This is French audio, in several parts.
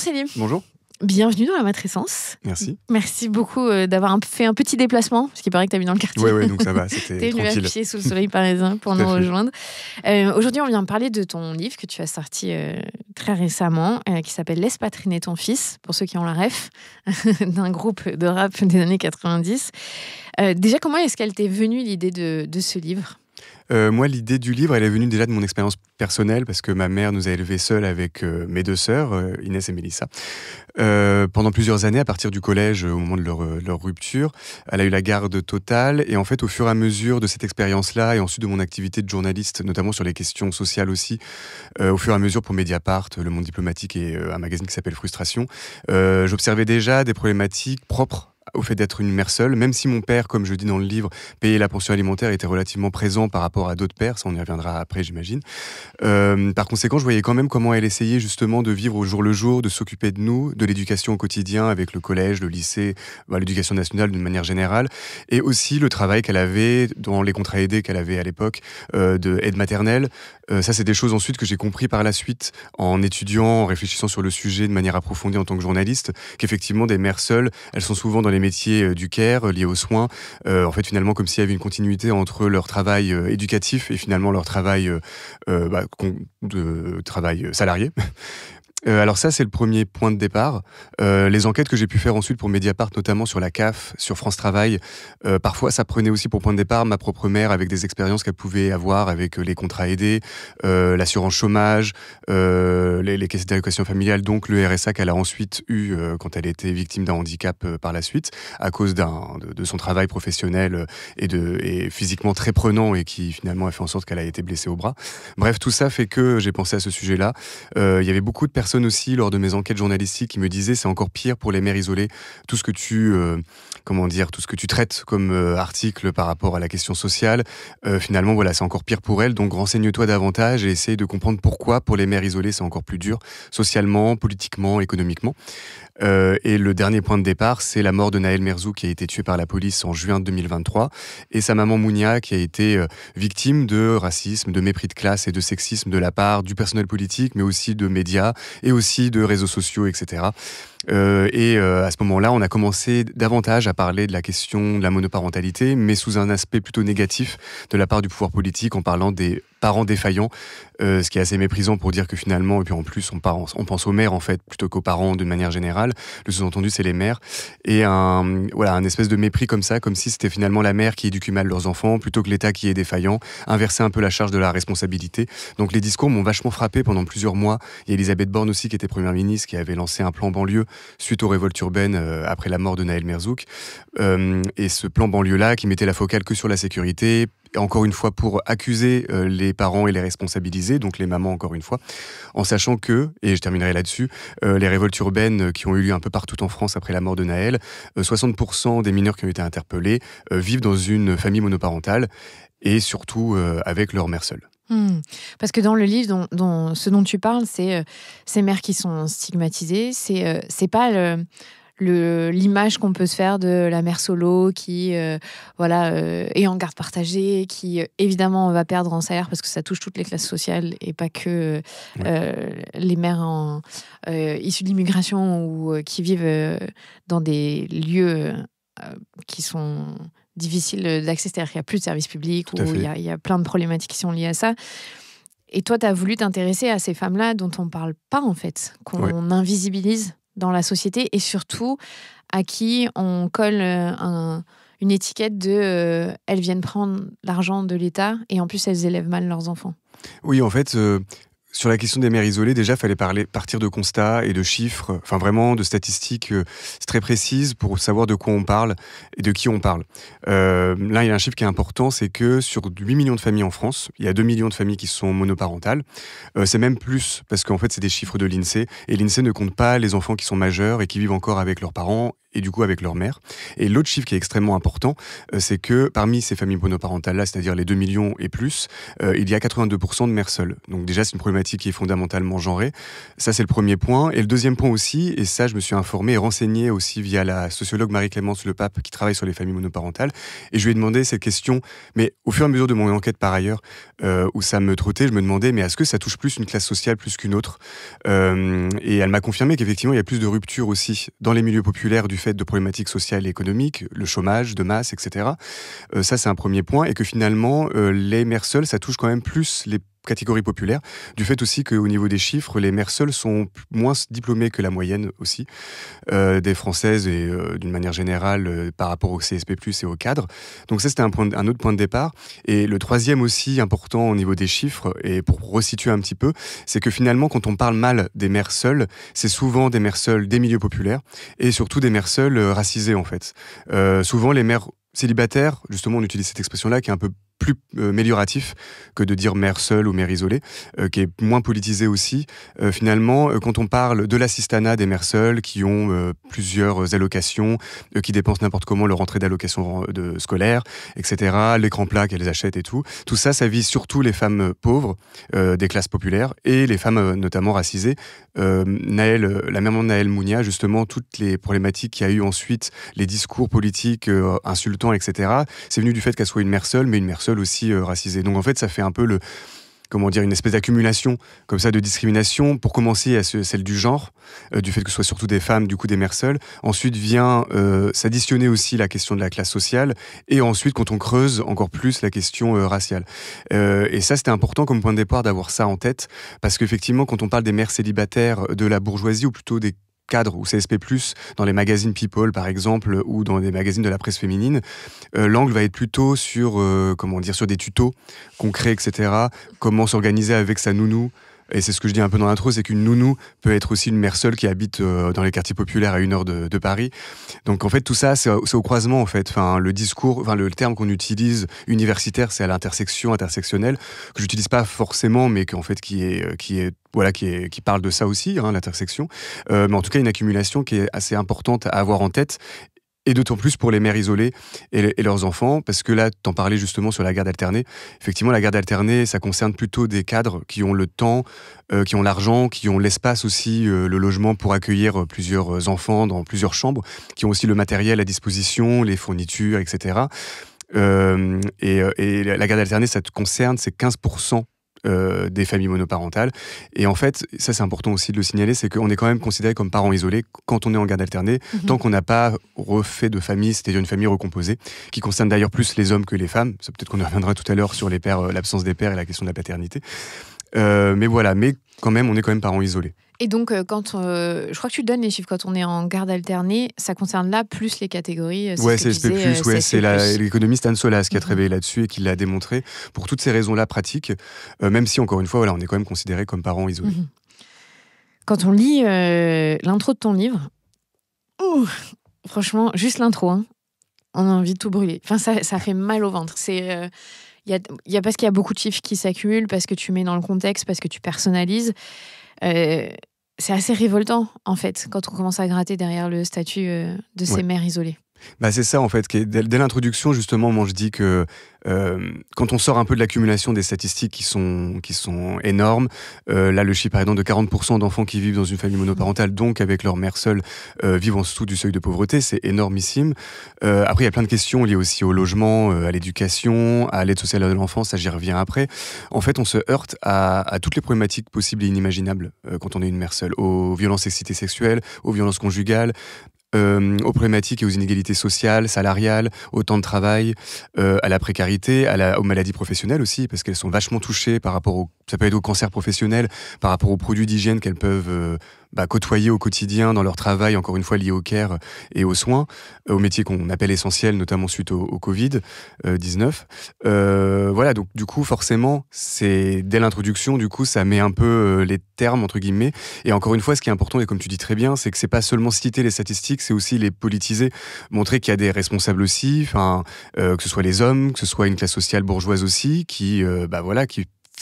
Célim. Bonjour. Bienvenue dans la Matrescence. Merci. Merci beaucoup d'avoir fait un petit déplacement, parce qu'il paraît que tu habites dans le quartier. Oui, donc ça va, c'était T'es venu à tranquille. pied sous le soleil parisien pour nous rejoindre. Aujourd'hui, on vient parler de ton livre que tu as sorti très récemment, qui s'appelle « Laisse pas traîner ton fils », pour ceux qui ont la ref, d'un groupe de rap des années 90. Déjà, comment est-ce qu'elle t'est venue, l'idée de ce livre ? Moi, l'idée du livre, elle est venue déjà de mon expérience personnelle, parce que ma mère nous a élevés seuls avec mes deux sœurs, Inès et Mélissa. Pendant plusieurs années, à partir du collège, au moment de leur rupture, elle a eu la garde totale. Et en fait, au fur et à mesure de cette expérience-là, et ensuite de mon activité de journaliste, notamment sur les questions sociales aussi, au fur et à mesure pour Mediapart, Le Monde Diplomatique et un magazine qui s'appelle Frustration, j'observais déjà des problématiques propres au fait d'être une mère seule, même si mon père, comme je dis dans le livre, payait la pension alimentaire, était relativement présent par rapport à d'autres pères, ça on y reviendra après j'imagine. Par conséquent, je voyais quand même comment elle essayait justement de vivre au jour le jour, de s'occuper de nous, de l'éducation au quotidien avec le collège, le lycée, l'éducation nationale d'une manière générale, et aussi le travail qu'elle avait dans les contrats aidés qu'elle avait à l'époque de aide maternelle. Ça c'est des choses ensuite que j'ai compris par la suite en étudiant, en réfléchissant sur le sujet de manière approfondie en tant que journaliste, qu'effectivement des mères seules, elles sont souvent dans les métiers du care, liés aux soins, en fait finalement comme s'il y avait une continuité entre leur travail éducatif et finalement leur travail travail salarié. Alors ça, c'est le premier point de départ. Les enquêtes que j'ai pu faire ensuite pour Mediapart, notamment sur la CAF, sur France Travail, parfois ça prenait aussi pour point de départ ma propre mère avec des expériences qu'elle pouvait avoir avec les contrats aidés, l'assurance chômage, les caisses d'allocation familiale, donc le RSA qu'elle a ensuite eu quand elle était victime d'un handicap par la suite, à cause de son travail professionnel et physiquement très prenant et qui finalement a fait en sorte qu'elle a été blessée au bras. Bref, tout ça fait que j'ai pensé à ce sujet-là. Il y avait beaucoup de personnes aussi lors de mes enquêtes journalistiques qui me disaient c'est encore pire pour les mères isolées, tout ce que tu traites comme article par rapport à la question sociale, finalement voilà, c'est encore pire pour elles, donc renseigne-toi davantage et essaye de comprendre pourquoi pour les mères isolées c'est encore plus dur socialement, politiquement, économiquement. Et le dernier point de départ, c'est la mort de Nahel Merzouk qui a été tué par la police en juin 2023 et sa maman Mounia qui a été victime de racisme, de mépris de classe et de sexisme de la part du personnel politique mais aussi de médias et aussi de réseaux sociaux, etc. À ce moment-là, on a commencé davantage à parler de la question de la monoparentalité, mais sous un aspect plutôt négatif de la part du pouvoir politique, en parlant des parents défaillants, ce qui est assez méprisant pour dire que finalement, et puis en plus, on pense aux mères en fait, plutôt qu'aux parents d'une manière générale. Le sous-entendu, c'est les mères. Et un espèce de mépris comme ça, comme si c'était finalement la mère qui éduque mal leurs enfants, plutôt que l'État qui est défaillant, inverser un peu la charge de la responsabilité. Donc les discours m'ont vachement frappé pendant plusieurs mois. Il y a Elisabeth Borne aussi, qui était première ministre, qui avait lancé un plan banlieue suite aux révoltes urbaines après la mort de Nahel Merzouk. Et ce plan banlieue-là, qui mettait la focale que sur la sécurité, encore une fois pour accuser les parents et les responsabiliser, donc les mamans encore une fois, en sachant que, et je terminerai là-dessus, les révoltes urbaines qui ont eu lieu un peu partout en France après la mort de Nahel, 60% des mineurs qui ont été interpellés vivent dans une famille monoparentale et surtout avec leur mère seule. Parce que dans le livre, ce dont tu parles, c'est ces mères qui sont stigmatisées, c'est pas l'image qu'on peut se faire de la mère solo qui est en garde partagée, qui évidemment va perdre en salaire parce que ça touche toutes les classes sociales et pas que les mères issues de l'immigration ou qui vivent dans des lieux qui sont difficiles d'accès, c'est-à-dire qu'il n'y a plus de services publics, où il y a plein de problématiques qui sont liées à ça. Et toi, tu as voulu t'intéresser à ces femmes-là dont on ne parle pas, en fait, qu'on invisibilise dans la société et surtout à qui on colle une étiquette de elles viennent prendre l'argent de l'État et en plus elles élèvent mal leurs enfants. Oui, en fait, sur la question des mères isolées, déjà, il fallait partir de constats et de chiffres, enfin vraiment de statistiques très précises pour savoir de quoi on parle et de qui on parle. Là, il y a un chiffre qui est important, c'est que sur 8 millions de familles en France, il y a 2 millions de familles qui sont monoparentales. C'est même plus, parce qu'en fait, c'est des chiffres de l'INSEE, et l'INSEE ne compte pas les enfants qui sont majeurs et qui vivent encore avec leurs parents, et du coup avec leur mère. Et l'autre chiffre qui est extrêmement important, c'est que parmi ces familles monoparentales-là, c'est-à-dire les 2 millions et plus, il y a 82% de mères seules. Donc déjà, c'est une problématique qui est fondamentalement genrée. Ça, c'est le premier point. Et le deuxième point aussi, et ça, je me suis informé et renseigné aussi via la sociologue Marie-Clémence Lepape, qui travaille sur les familles monoparentales. Et je lui ai demandé cette question, mais au fur et à mesure de mon enquête par ailleurs, où ça me trottait, je me demandais, mais est-ce que ça touche plus une classe sociale plus qu'une autre ? Et elle m'a confirmé qu'effectivement, il y a plus de ruptures aussi dans les milieux populaires du fait de problématiques sociales et économiques, le chômage de masse, etc. Ça, c'est un premier point. Et que finalement, les mères seules, ça touche quand même plus les catégories populaires, du fait aussi qu'au niveau des chiffres, les mères seules sont moins diplômées que la moyenne aussi, des Françaises et d'une manière générale par rapport au CSP+, et au cadre. Donc ça, c'était un autre point de départ. Et le troisième aussi important au niveau des chiffres, et pour resituer un petit peu, c'est que finalement, quand on parle mal des mères seules, c'est souvent des mères seules des milieux populaires, et surtout des mères seules racisées en fait. Souvent, les mères célibataires, justement, on utilise cette expression-là qui est un peu plus mélioratif que de dire mère seule ou mère isolée, qui est moins politisé aussi. Finalement, quand on parle de l'assistanat des mères seules qui ont plusieurs allocations, qui dépensent n'importe comment leur entrée d'allocation scolaire, etc., l'écran plat qu'elles achètent et tout ça, ça vise surtout les femmes pauvres des classes populaires et les femmes notamment racisées. La maman de Naël Mounia, justement, toutes les problématiques qu'il y a eu ensuite, les discours politiques insultants, etc., c'est venu du fait qu'elle soit une mère seule, mais une mère seule aussi racisée. Donc en fait, ça fait un peu une espèce d'accumulation comme ça de discrimination. Pour commencer, à celle du genre, du fait que ce soit surtout des femmes, du coup des mères seules. Ensuite vient s'additionner aussi la question de la classe sociale. Et ensuite, quand on creuse encore plus la question raciale. Et ça, c'était important comme point de départ d'avoir ça en tête, parce qu'effectivement, quand on parle des mères célibataires de la bourgeoisie, ou plutôt des cadre ou CSP+, dans les magazines People par exemple, ou dans des magazines de la presse féminine, l'angle va être plutôt sur des tutos concrets, etc. Comment s'organiser avec sa nounou. Et c'est ce que je dis un peu dans l'intro, c'est qu'une nounou peut être aussi une mère seule qui habite dans les quartiers populaires à 1 heure de Paris. Donc en fait, tout ça, c'est au croisement en fait. Enfin, le terme qu'on utilise universitaire, c'est à l'intersection, intersectionnel, que j'utilise pas forcément, mais qu'en fait qui parle de ça aussi, l'intersection. Mais en tout cas, une accumulation qui est assez importante à avoir en tête. Et d'autant plus pour les mères isolées et leurs enfants, parce que là, t'en parlais justement sur la garde alternée. Effectivement, la garde alternée, ça concerne plutôt des cadres qui ont le temps, qui ont l'argent, qui ont l'espace aussi, le logement pour accueillir plusieurs enfants dans plusieurs chambres, qui ont aussi le matériel à disposition, les fournitures, etc. Et la garde alternée, ça te concerne, c'est 15% des familles monoparentales. Et en fait, ça c'est important aussi de le signaler, c'est qu'on est quand même considéré comme parents isolés quand on est en garde alternée, tant qu'on n'a pas refait de famille, c'est-à-dire une famille recomposée, qui concerne d'ailleurs plus les hommes que les femmes. C'est peut-être qu'on y reviendra tout à l'heure sur les pères, l'absence des pères et la question de la paternité. Mais quand même, on est quand même parents isolés. Et donc, je crois que tu donnes les chiffres, quand on est en garde alternée, ça concerne là plus les catégories. Ouais, CSP+, c'est l'économiste Anne Solas qui a travaillé là-dessus et qui l'a démontré pour toutes ces raisons-là pratiques, même si, encore une fois, on est quand même considérés comme parents isolés. Quand on lit l'intro de ton livre, franchement, juste l'intro, on a envie de tout brûler. Enfin, ça fait mal au ventre. C'est... Il y a parce qu'il y a beaucoup de chiffres qui s'accumulent, parce que tu mets dans le contexte, parce que tu personnalises. C'est assez révoltant, en fait, quand on commence à gratter derrière le statut de ces mères isolées. C'est ça, en fait. Dès l'introduction, justement, moi, je dis que quand on sort un peu de l'accumulation des statistiques qui sont énormes, là, le chiffre, par exemple, de 40% d'enfants qui vivent dans une famille monoparentale, donc avec leur mère seule, vivent en dessous du seuil de pauvreté, c'est énormissime. Après, il y a plein de questions liées aussi au logement, à l'éducation, à l'aide sociale à l'enfance, ça, j'y reviens après. En fait, on se heurte à toutes les problématiques possibles et inimaginables quand on est une mère seule, aux violences excitées sexuelles, aux violences conjugales, aux problématiques et aux inégalités sociales, salariales, au temps de travail, à la précarité, aux maladies professionnelles aussi, parce qu'elles sont vachement touchées ça peut être au cancer professionnel, par rapport aux produits d'hygiène qu'elles peuvent côtoyer au quotidien dans leur travail, encore une fois lié au care et aux soins, aux métiers qu'on appelle essentiels, notamment suite au Covid-19. Donc du coup, forcément, c'est dès l'introduction, du coup, ça met un peu les termes, entre guillemets. Et encore une fois, ce qui est important, et comme tu dis très bien, c'est que c'est pas seulement citer les statistiques, c'est aussi les politiser, montrer qu'il y a des responsables aussi, que ce soit les hommes, que ce soit une classe sociale bourgeoise aussi, qui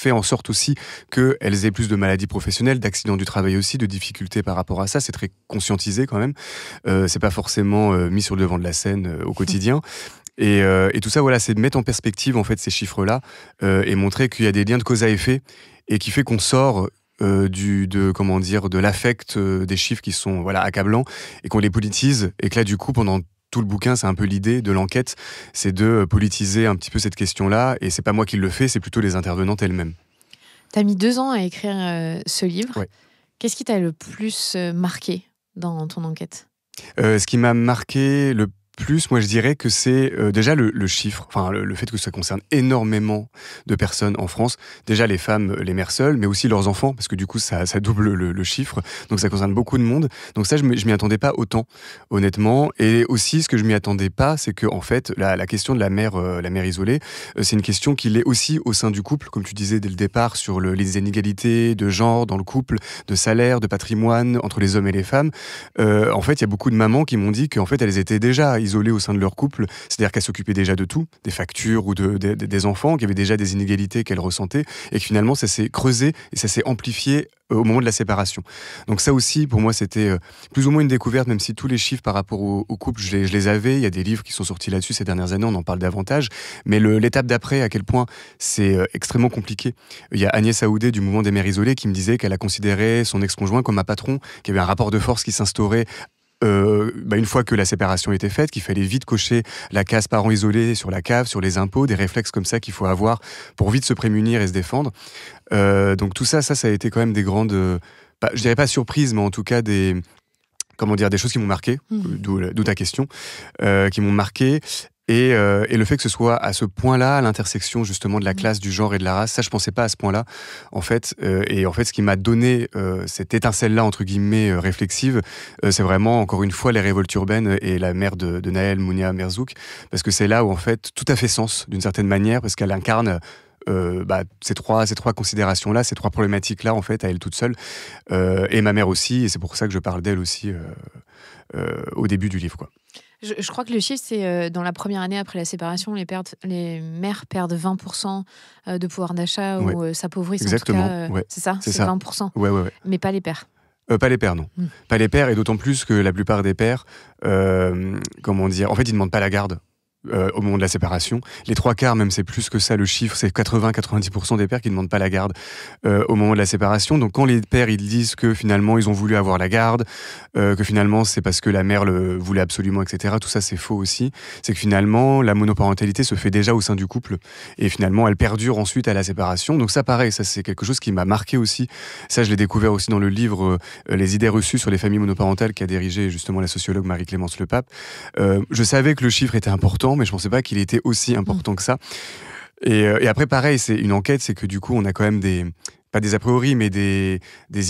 fait en sorte aussi qu'elles aient plus de maladies professionnelles, d'accidents du travail aussi, de difficultés par rapport à ça. C'est très conscientisé quand même. C'est pas forcément mis sur le devant de la scène au quotidien. Et tout ça, voilà, c'est de mettre en perspective en fait ces chiffres-là et montrer qu'il y a des liens de cause à effet et qui fait qu'on sort de l'affect des chiffres qui sont accablants et qu'on les politise et que là du coup pendant tout le bouquin, c'est un peu l'idée de l'enquête, c'est de politiser un petit peu cette question-là et c'est pas moi qui le fais, c'est plutôt les intervenantes elles-mêmes. T'as mis 2 ans à écrire ce livre. Ouais. Qu'est-ce qui t'a le plus marqué dans ton enquête ? Ce qui m'a marqué le plus, moi je dirais que c'est déjà le chiffre, enfin le fait que ça concerne énormément de personnes en France. Déjà les femmes, les mères seules, mais aussi leurs enfants, parce que du coup ça double le chiffre, donc ça concerne beaucoup de monde. Donc ça je m'y attendais pas autant, honnêtement. Et aussi ce que je m'y attendais pas, c'est que en fait la question de la mère isolée, c'est une question qui l'est aussi au sein du couple, comme tu disais dès le départ, sur les inégalités de genre dans le couple, de salaire, de patrimoine entre les hommes et les femmes. En fait il y a beaucoup de mamans qui m'ont dit qu'en fait elles étaient déjà isolées au sein de leur couple, c'est-à-dire qu'elles s'occupaient déjà de tout, des factures ou des enfants, qu'il y avait déjà des inégalités qu'elles ressentaient, et que finalement ça s'est creusé et ça s'est amplifié au moment de la séparation. Donc ça aussi, pour moi, c'était plus ou moins une découverte, même si tous les chiffres par rapport au couple, je les avais. Il y a des livres qui sont sortis là-dessus ces dernières années, on en parle davantage. Mais l'étape d'après, à quel point c'est extrêmement compliqué. Il y a Agnès Aoudé du mouvement des mères isolées qui me disait qu'elle a considéré son ex-conjoint comme un patron, qu'il y avait un rapport de force qui s'instaurait une fois que la séparation était faite, qu'il fallait vite cocher la case parents isolés sur la CAF, sur les impôts, des réflexes comme ça qu'il faut avoir pour vite se prémunir et se défendre. Donc tout ça a été quand même des grandes, je dirais pas surprises, mais en tout cas des choses qui m'ont marqué, d'où ta question, qui m'ont marqué. Et le fait que ce soit à ce point-là, à l'intersection justement de la classe, du genre et de la race, ça je pensais pas à ce point-là, en fait. Et en fait, ce qui m'a donné cette étincelle-là, entre guillemets, réflexive, c'est vraiment, encore une fois, les révoltes urbaines et la mère de Nahel Mounia Merzouk, parce que c'est là où, en fait, tout a fait sens, d'une certaine manière, parce qu'elle incarne ces trois considérations-là, ces 3 problématiques-là, en fait, à elle toute seule, et ma mère aussi, et c'est pour ça que je parle d'elle aussi au début du livre, quoi. Je crois que le chiffre, c'est dans la première année après la séparation, les mères perdent 20% de pouvoir d'achat ou s'appauvrissent. Exactement, en tout cas. C'est ça, c'est 20%. Ouais. Mais pas les pères. Pas les pères, non. Pas les pères, et d'autant plus que la plupart des pères, en fait, ils ne demandent pas la garde. Au moment de la séparation. Les 3/4, même c'est plus que ça, le chiffre, c'est 80-90% des pères qui ne demandent pas la garde au moment de la séparation. Donc quand les pères ils disent que finalement ils ont voulu avoir la garde, que finalement c'est parce que la mère le voulait absolument, etc., tout ça c'est faux aussi. C'est que finalement la monoparentalité se fait déjà au sein du couple et finalement elle perdure ensuite à la séparation. Donc ça pareil, ça c'est quelque chose qui m'a marqué aussi. Ça je l'ai découvert aussi dans le livre Les idées reçues sur les familles monoparentales qu'a dirigé justement la sociologue Marie-Clémence Lepape. Je savais que le chiffre était important, mais je pensais pas qu'il était aussi important que ça. Et après, pareil, c'est une enquête, c'est que du coup, on a quand même pas des a priori, mais des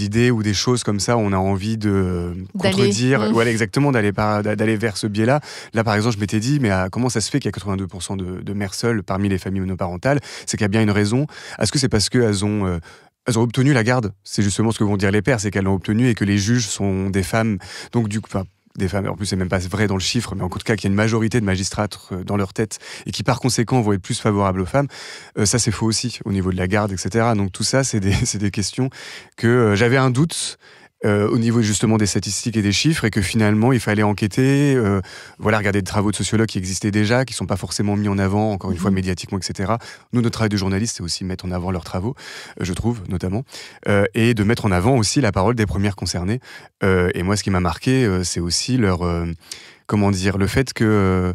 idées ou des choses comme ça, on a envie de contredire, voilà, exactement, d'aller vers ce biais-là. Là, par exemple, je m'étais dit, mais comment ça se fait qu'il y a 82% de mères seules parmi les familles monoparentales? C'est qu'il y a bien une raison. Est-ce que c'est parce qu'elles ont obtenu la garde? C'est justement ce que vont dire les pères, c'est qu'elles l'ont obtenue et que les juges sont des femmes. Donc, du coup, des femmes, en plus c'est même pas vrai dans le chiffre, mais en tout cas qu'il y a une majorité de magistrates dans leur tête et qui par conséquent vont être plus favorables aux femmes, ça c'est faux aussi au niveau de la garde, etc. Donc tout ça c'est des questions que j'avais un doute au niveau justement des statistiques et des chiffres, et que finalement il fallait enquêter, regarder des travaux de sociologues qui existaient déjà, qui sont pas forcément mis en avant, encore une fois médiatiquement, etc. Nous, notre travail de journaliste, c'est aussi mettre en avant leurs travaux, je trouve, notamment, et de mettre en avant aussi la parole des premières concernées. Et moi, ce qui m'a marqué, c'est aussi le fait que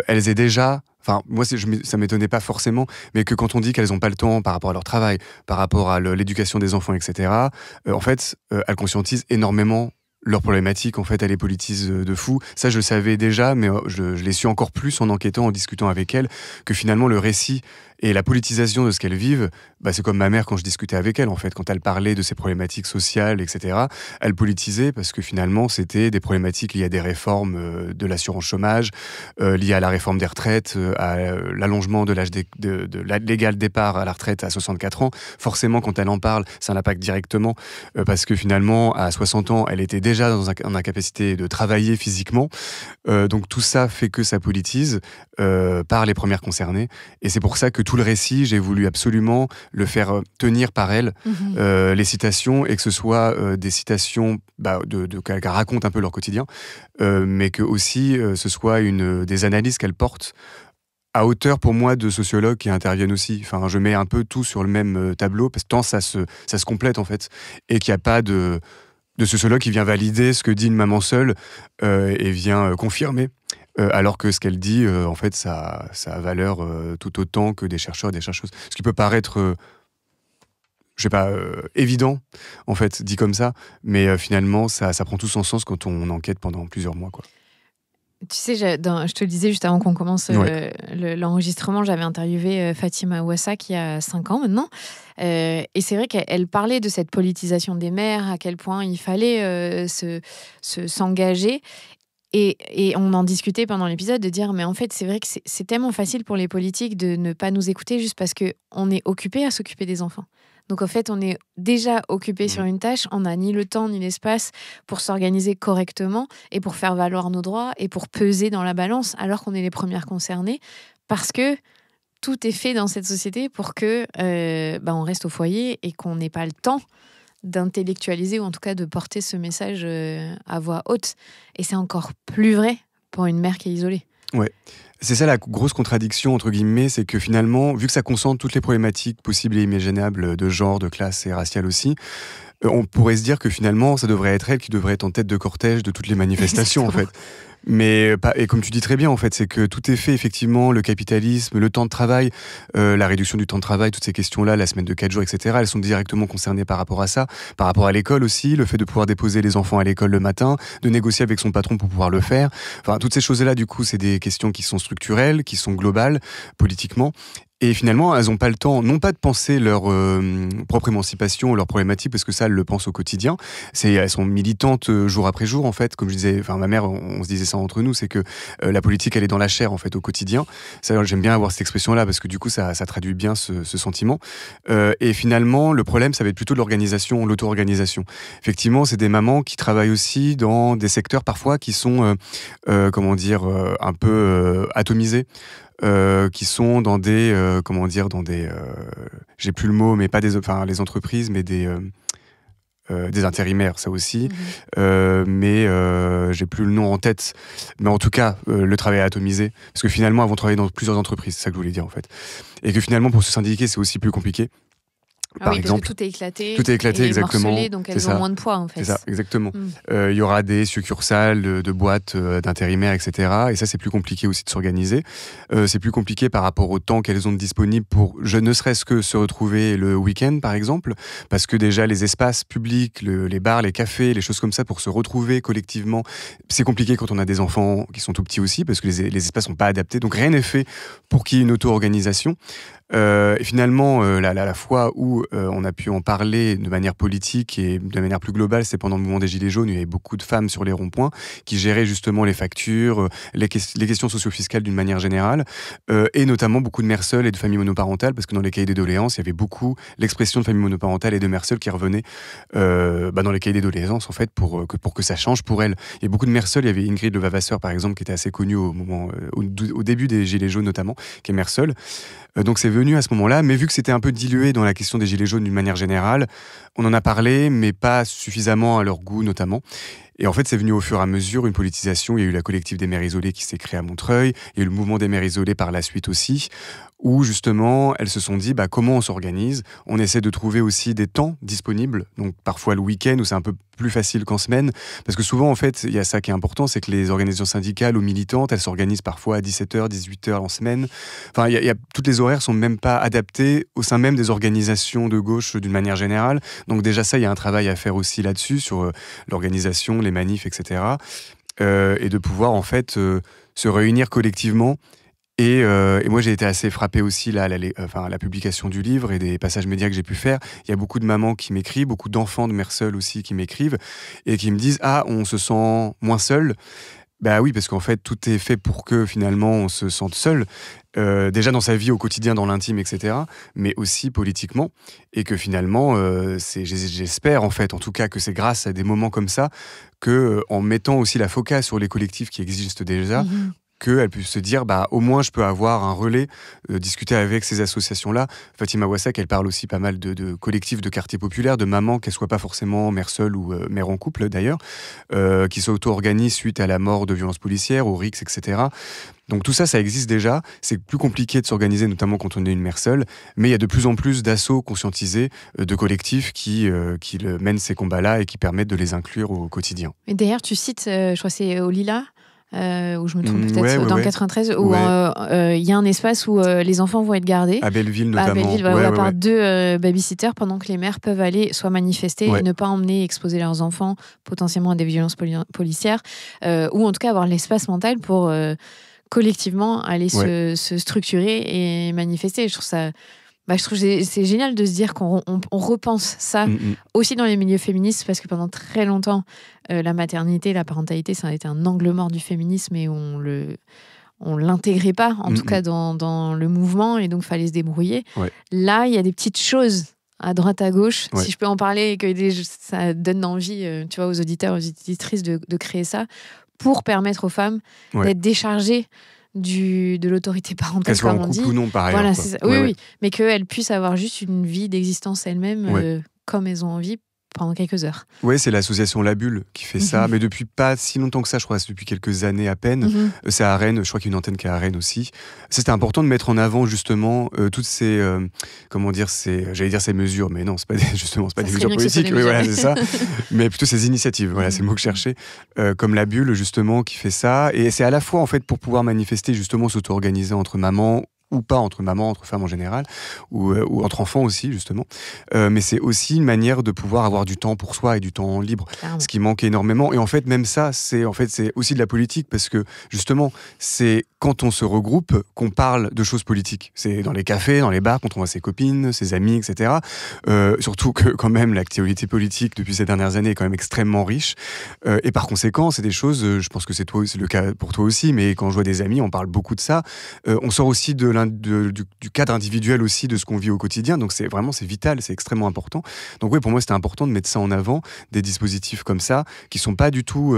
elles aient déjà... Enfin, moi, ça m'étonnait pas forcément, mais que quand on dit qu'elles n'ont pas le temps par rapport à leur travail, par rapport à l'éducation des enfants, etc., en fait, elles conscientisent énormément leurs problématiques, en fait, elles les politisent de fou. Ça, je le savais déjà, mais je l'ai su encore plus en enquêtant, en discutant avec elles, que finalement, le récit et la politisation de ce qu'elles vivent, c'est comme ma mère quand je discutais avec elle, en fait. Quand elle parlait de ses problématiques sociales, etc., elle politisait parce que finalement, c'était des problématiques liées à des réformes de l'assurance chômage, liées à la réforme des retraites, à l'allongement de l'âge de légal départ à la retraite à 64 ans. Forcément, quand elle en parle, ça l'impacte directement parce que finalement, à 60 ans, elle était déjà en incapacité de travailler physiquement. Donc tout ça fait que ça politise par les premières concernées. Et c'est pour ça que tout le récit, j'ai voulu absolument le faire tenir par elle, les citations, et que ce soit des citations qu'elle raconte un peu leur quotidien, mais que aussi ce soit des analyses qu'elle porte à hauteur pour moi de sociologues qui interviennent aussi. Enfin, je mets un peu tout sur le même tableau, parce que tant ça se complète en fait, et qu'il n'y a pas de sociologue qui vient valider ce que dit une maman seule et vient confirmer. Alors que ce qu'elle dit, en fait, ça a valeur tout autant que des chercheurs et des chercheuses. Ce qui peut paraître, je sais pas, évident, en fait, dit comme ça, mais finalement, ça prend tout son sens quand on enquête pendant plusieurs mois, quoi. Tu sais, je te le disais juste avant qu'on commence l'enregistrement, j'avais interviewé Fatima Ouassa qui a 5 ans maintenant. Et c'est vrai qu'elle parlait de cette politisation des mères, à quel point il fallait s'engager. Et on en discutait pendant l'épisode de dire, mais en fait, c'est vrai que c'est tellement facile pour les politiques de ne pas nous écouter juste parce qu'on est occupé à s'occuper des enfants. Donc en fait, on est déjà occupé sur une tâche, on n'a ni le temps ni l'espace pour s'organiser correctement et pour faire valoir nos droits et pour peser dans la balance alors qu'on est les premières concernées, parce que tout est fait dans cette société pour que on reste au foyer et qu'on n'ait pas le temps d'intellectualiser ou en tout cas de porter ce message à voix haute. Et c'est encore plus vrai pour une mère qui est isolée. Ouais. C'est ça la grosse contradiction, entre guillemets, c'est que finalement, vu que ça concentre toutes les problématiques possibles et imaginables de genre, de classe et raciale aussi, on pourrait se dire que finalement, ça devrait être elle qui devrait être en tête de cortège de toutes les manifestations, en fait. Mais et comme tu dis très bien, en fait, c'est que tout est fait, effectivement, le capitalisme, le temps de travail, la réduction du temps de travail, toutes ces questions-là, la semaine de 4 jours, etc., elles sont directement concernées par rapport à ça, par rapport à l'école aussi, le fait de pouvoir déposer les enfants à l'école le matin, de négocier avec son patron pour pouvoir le faire. Enfin, toutes ces choses-là, du coup, c'est des questions qui sont structurelles, qui sont globales, politiquement. Et finalement, elles n'ont pas le temps, non pas de penser leur propre émancipation, leurs problématiques, parce que ça, elles le pensent au quotidien. Elles sont militantes jour après jour, en fait. Comme je disais, enfin, ma mère, on se disait ça entre nous, c'est que la politique, elle est dans la chair, en fait, au quotidien. Ça, j'aime bien avoir cette expression-là, parce que du coup, ça traduit bien ce sentiment. Et finalement, le problème, ça va être plutôt de l'organisation, l'auto-organisation. Effectivement, c'est des mamans qui travaillent aussi dans des secteurs, parfois, qui sont, un peu atomisés. Qui sont dans des j'ai plus le mot, mais pas les entreprises, mais des intérimaires, ça aussi, mais j'ai plus le nom en tête, mais en tout cas le travail atomisé, parce que finalement elles vont travailler dans plusieurs entreprises, c'est ça que je voulais dire en fait, et que finalement pour se syndiquer c'est aussi plus compliqué. Par exemple, parce que tout est éclaté. Tout est éclaté, exactement. Morcelé, donc elles ont moins de poids, en fait. C'est ça, exactement. Il y aura des succursales de boîtes d'intérimaires, etc. Et ça, c'est plus compliqué aussi de s'organiser. C'est plus compliqué par rapport au temps qu'elles ont disponible pour, ne serait-ce que se retrouver le week-end, par exemple, parce que déjà, les espaces publics, les bars, les cafés, les choses comme ça, pour se retrouver collectivement, c'est compliqué quand on a des enfants qui sont tout petits aussi, parce que les espaces sont pas adaptés. Donc, rien n'est fait pour qu'il y ait une auto-organisation. Et finalement, la fois où on a pu en parler de manière politique et de manière plus globale, c'est pendant le mouvement des Gilets jaunes. Il y avait beaucoup de femmes sur les ronds-points qui géraient justement les factures, les questions socio-fiscales d'une manière générale, et notamment beaucoup de mères seules et de familles monoparentales, parce que dans les cahiers des doléances, il y avait beaucoup l'expression de famille monoparentale et de mères seules qui revenait dans les cahiers des doléances, en fait, pour que ça change pour elles. Il y a beaucoup de mères seules. Il y avait Ingrid Levavasseur, par exemple, qui était assez connue au début des Gilets jaunes notamment, qui est mère seule. Donc c'est venu à ce moment-là, mais vu que c'était un peu dilué dans la question des Gilets jaunes d'une manière générale, on en a parlé, mais pas suffisamment à leur goût notamment. Et en fait, c'est venu au fur et à mesure une politisation. Il y a eu la collective des mères isolées qui s'est créée à Montreuil. Il y a eu le mouvement des mères isolées par la suite aussi, où justement, elles se sont dit comment on s'organise. On essaie de trouver aussi des temps disponibles, donc parfois le week-end où c'est un peu plus facile qu'en semaine. Parce que souvent, en fait, il y a ça qui est important, c'est que les organisations syndicales ou militantes, elles s'organisent parfois à 17h, 18h en semaine. Enfin, toutes les horaires sont même pas adaptés au sein même des organisations de gauche d'une manière générale. Donc déjà ça, il y a un travail à faire aussi là-dessus, sur l'organisation, les manifs, etc. Et de pouvoir en fait se réunir collectivement. Et moi, j'ai été assez frappé aussi à la publication du livre et des passages médias que j'ai pu faire. Il y a beaucoup de mamans qui m'écrivent, beaucoup d'enfants de mères seules aussi qui m'écrivent et qui me disent « Ah, on se sent moins seul ». Bah oui, parce qu'en fait, tout est fait pour que finalement on se sente seul, déjà dans sa vie au quotidien, dans l'intime, etc., mais aussi politiquement, et que finalement, j'espère en fait, en tout cas, que c'est grâce à des moments comme ça, que en mettant aussi la focale sur les collectifs qui existent déjà, qu'elle puisse se dire, au moins je peux avoir un relais, discuter avec ces associations-là. Fatima Wassak, elle parle aussi pas mal de collectifs de quartiers populaires, de mamans, qu'elles soient pas forcément mères seules ou mères en couple d'ailleurs, qui s'auto-organisent suite à la mort de violences policières, au RICS, etc. Donc tout ça, ça existe déjà. C'est plus compliqué de s'organiser, notamment quand on est une mère seule. Mais il y a de plus en plus d'assauts conscientisés, de collectifs qui mènent ces combats-là et qui permettent de les inclure au quotidien. Et d'ailleurs, tu cites, je crois que c'est au Lila, ou je me trompe peut-être, dans 93, où il y a un espace où les enfants vont être gardés. À Belleville notamment. À Belleville, par deux babysitters, pendant que les mères peuvent aller soit manifester et ne pas emmener, exposer leurs enfants potentiellement à des violences policières, ou en tout cas avoir l'espace mental pour collectivement aller se structurer et manifester. Je trouve ça... je trouve que c'est génial de se dire qu'on repense ça aussi dans les milieux féministes, parce que pendant très longtemps, la maternité, la parentalité, ça a été un angle mort du féminisme et on l'intégrait pas, en tout cas dans le mouvement, et donc fallait se débrouiller. Là, il y a des petites choses à droite, à gauche, si je peux en parler, et que ça donne envie, tu vois, aux auditeurs, aux auditrices de créer ça, pour permettre aux femmes d'être déchargées de l'autorité parentale, qu'elle soit comme en on couple dit. ou non, par ailleurs. Voilà, c'est ça. Oui, mais qu'elles puissent avoir juste une vie d'existence elles-mêmes, comme elles ont envie, pendant quelques heures. Oui, c'est l'association La Bulle qui fait ça, mais depuis pas si longtemps que ça, je crois, c'est depuis quelques années à peine. C'est à Rennes, je crois qu'il y a une antenne qui est à Rennes aussi. C'était important de mettre en avant justement toutes ces, j'allais dire ces mesures, mais non, c'est pas des mesures politiques, mais voilà, c'est ça. Mais plutôt ces initiatives, voilà, c'est le mot que je cherchais, comme La Bulle justement qui fait ça. Et c'est à la fois en fait pour pouvoir manifester, justement s'auto-organiser entre mamans, ou pas, entre mamans, entre femmes en général, ou entre enfants aussi, justement. Mais c'est aussi une manière de pouvoir avoir du temps pour soi et du temps libre, ce qui manque énormément. Et en fait, même ça, c'est aussi de la politique, parce que, justement, c'est quand on se regroupe qu'on parle de choses politiques. C'est dans les cafés, dans les bars, quand on voit ses copines, ses amis, etc. Surtout que, quand même, l'actualité politique, depuis ces dernières années, est quand même extrêmement riche. Et par conséquent, c'est des choses, je pense que c'est le cas pour toi aussi, mais quand je vois des amis, on parle beaucoup de ça. On sort aussi du cadre individuel aussi de ce qu'on vit au quotidien, donc c'est vital, c'est extrêmement important. Donc oui, pour moi c'était important de mettre ça en avant, des dispositifs comme ça qui sont pas du tout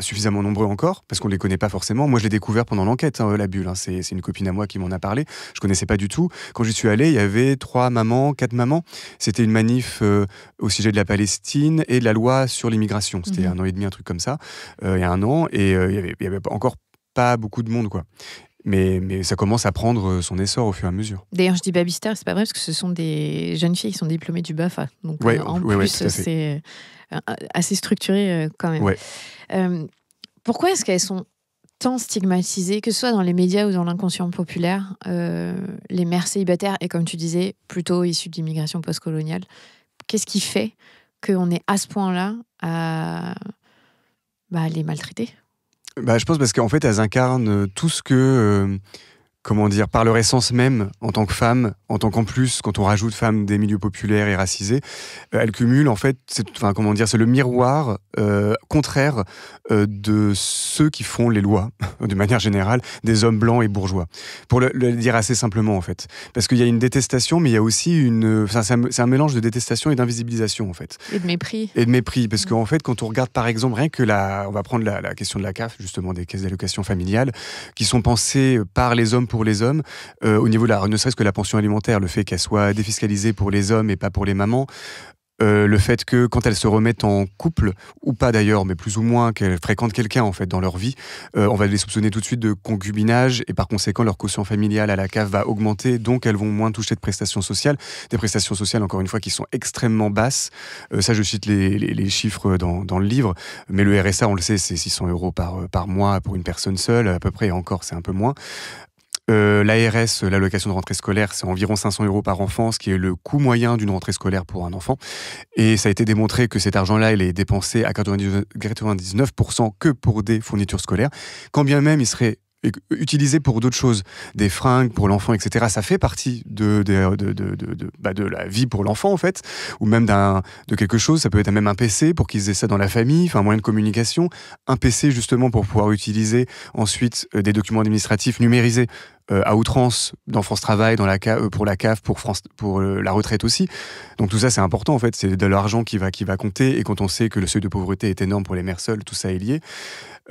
suffisamment nombreux encore, parce qu'on les connaît pas forcément. Moi je l'ai découvert pendant l'enquête, La Bulle, c'est une copine à moi qui m'en a parlé, je connaissais pas du tout. Quand j'y suis allé, il y avait 4 mamans, c'était une manif au sujet de la Palestine et de la loi sur l'immigration, c'était 1 an et demi, un truc comme ça, il y a 1 an, et il y avait encore pas beaucoup de monde, quoi. Mais ça commence à prendre son essor au fur et à mesure. D'ailleurs, je dis babysitter, c'est pas vrai, parce que ce sont des jeunes filles qui sont diplômées du BAFA. Donc, en plus, c'est assez structuré quand même. Pourquoi est-ce qu'elles sont tant stigmatisées, que ce soit dans les médias ou dans l'inconscient populaire, les mères célibataires, et comme tu disais, plutôt issues de l'immigration postcoloniale? Qu'est-ce qui fait qu'on est à ce point-là à les maltraiter? Je pense parce qu'en fait, elles incarnent tout ce que, par leur essence même, en tant que femme, en tant qu'en plus, quand on rajoute femmes des milieux populaires et racisés, elles cumulent, en fait, c'est le miroir contraire de ceux qui font les lois, de manière générale, des hommes blancs et bourgeois. Pour le dire assez simplement, en fait. Parce qu'il y a une détestation, mais il y a aussi c'est un mélange de détestation et d'invisibilisation, en fait. Et de mépris. Parce qu'en fait, quand on regarde, par exemple, rien que on va prendre la question de la CAF, justement, des caisses d'allocation familiale, qui sont pensées par les hommes pour les hommes, au niveau ne serait-ce que la pension alimentaire, le fait qu'elle soit défiscalisée pour les hommes et pas pour les mamans, le fait que quand elles se remettent en couple, ou pas d'ailleurs, mais plus ou moins, qu'elles fréquentent quelqu'un en fait dans leur vie, on va les soupçonner tout de suite de concubinage, et par conséquent leur quotient familial à la CAF va augmenter, donc elles vont moins toucher de prestations sociales, des prestations sociales encore une fois qui sont extrêmement basses. Ça, je cite les chiffres dans le livre, mais le RSA, on le sait, c'est 600 € par mois pour une personne seule, à peu près, et encore c'est un peu moins. L'ARS, l'allocation de rentrée scolaire, c'est environ 500 € par enfant, ce qui est le coût moyen d'une rentrée scolaire pour un enfant. Et ça a été démontré que cet argent-là, il est dépensé à 99% que pour des fournitures scolaires, quand bien même il serait utilisé pour d'autres choses, des fringues pour l'enfant, etc. Ça fait partie de la vie pour l'enfant, en fait, ou même de quelque chose. Ça peut être même un PC pour qu'ils aient ça dans la famille, un moyen de communication. Un PC, justement, pour pouvoir utiliser ensuite des documents administratifs numérisés à outrance dans France Travail, pour la CAF, pour la retraite aussi. Donc tout ça, c'est important, en fait. C'est de l'argent qui va compter. Et quand on sait que le seuil de pauvreté est énorme pour les mères seules, tout ça est lié.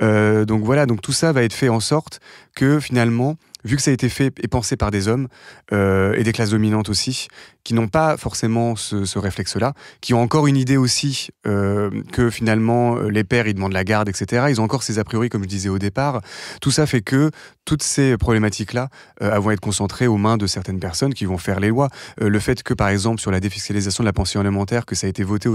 Donc voilà, donc tout ça va être fait en sorte que finalement, vu que ça a été fait et pensé par des hommes et des classes dominantes aussi, qui n'ont pas forcément ce réflexe-là, qui ont encore une idée aussi que finalement les pères ils demandent la garde, etc. Ils ont encore ces a priori, comme je disais au départ. Tout ça fait que toutes ces problématiques-là vont être concentrées aux mains de certaines personnes qui vont faire les lois. Le fait que par exemple sur la défiscalisation de la pension alimentaire, que ça a été voté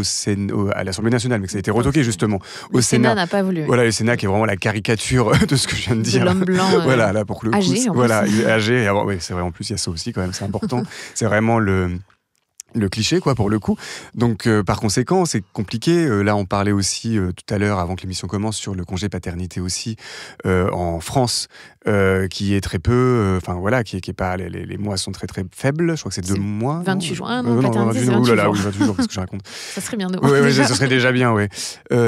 à l'Assemblée nationale, mais que ça a été retoqué justement au Sénat. Le Sénat n'a pas voulu. Voilà, le Sénat qui est vraiment la caricature de ce que je viens de dire. De l'homme blanc. Voilà, là pour le coup. Âgé, voilà, âgé. Oui, c'est vrai, en plus il y a ça aussi quand même, c'est important. C'est vraiment le cliché, quoi, pour le coup. Donc, par conséquent, c'est compliqué. Là, on parlait aussi tout à l'heure, avant que l'émission commence, sur le congé paternité aussi en France, qui est très peu. Enfin, voilà, qui est pas. Les mois sont très, très faibles. Je crois que c'est 2 mois. 28 jours. Ah non, paternité, c'est 28 jours. Oui, 28 jours, qu'est-ce que je raconte. Ça serait bien de Oui, ce serait déjà bien, oui.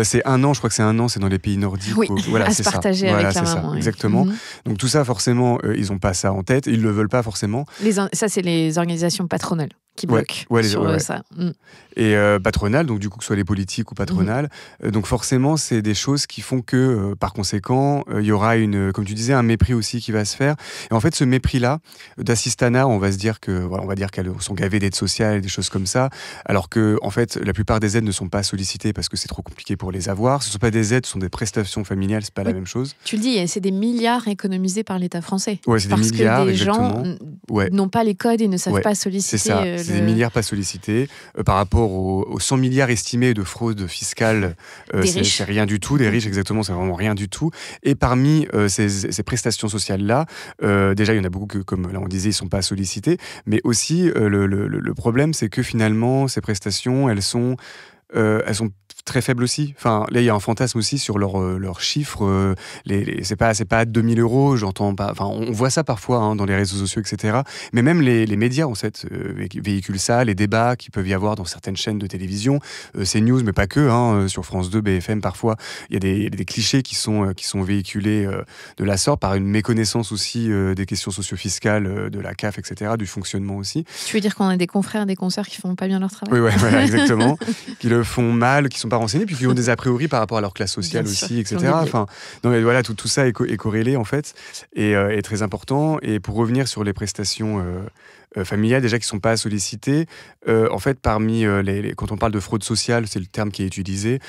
C'est 1 an, je crois que c'est 1 an, c'est dans les pays nordiques. Oui, voilà, à se partager avec la maman. Exactement. Donc, tout ça, forcément, ils n'ont pas ça en tête. Ils ne le veulent pas forcément. Ça, c'est les organisations patronales qui bloquent sur ça. Et patronales, donc du coup que ce soit les politiques ou patronales. Donc forcément, c'est des choses qui font que, par conséquent, il y aura comme tu disais, un mépris aussi qui va se faire. Et en fait, ce mépris-là, d'assistanat, on va dire qu'elles sont gavées d'aides sociales et des choses comme ça, alors que en fait, la plupart des aides ne sont pas sollicitées parce que c'est trop compliqué pour les avoir. Ce ne sont pas des aides, ce sont des prestations familiales, c'est pas la même chose. Tu le dis, c'est des milliards économisés par l'État français. Ouais, c'est des milliards, que des exactement. gens n'ont pas les codes et ne savent pas solliciter. C'est ça, c'est des milliards pas sollicités par rapport aux 100 milliards estimés de fraude fiscale. C'est rien du tout, des riches, exactement, c'est vraiment rien du tout. Et parmi ces prestations sociales-là, déjà, il y en a beaucoup que, comme là on disait, ils ne sont pas sollicités, mais aussi le problème, c'est que finalement, ces prestations, elles sont très faibles aussi. Enfin, là, il y a un fantasme aussi sur leurs chiffres. C'est pas 2000 €, j'entends pas. Enfin, on voit ça parfois dans les réseaux sociaux, etc. Mais même les médias, en fait, véhiculent ça, les débats qu'il peut y avoir dans certaines chaînes de télévision, CNews, mais pas que. Sur France 2, BFM, parfois, il y a des clichés qui sont véhiculés de la sorte par une méconnaissance aussi des questions socio-fiscales de la CAF, etc., du fonctionnement aussi. Tu veux dire qu'on a des confrères, des consoeurs qui font pas bien leur travail? Oui, voilà, exactement. Qui le font mal, qui sont pas renseignés, puis qui ont des a priori par rapport à leur classe sociale bien aussi, sûr, etc. Enfin, non, mais voilà, tout ça est corrélé en fait, et est très important. Et pour revenir sur les prestations familiales, déjà qui ne sont pas sollicitées, en fait, parmi quand on parle de fraude sociale, c'est le terme qui est utilisé,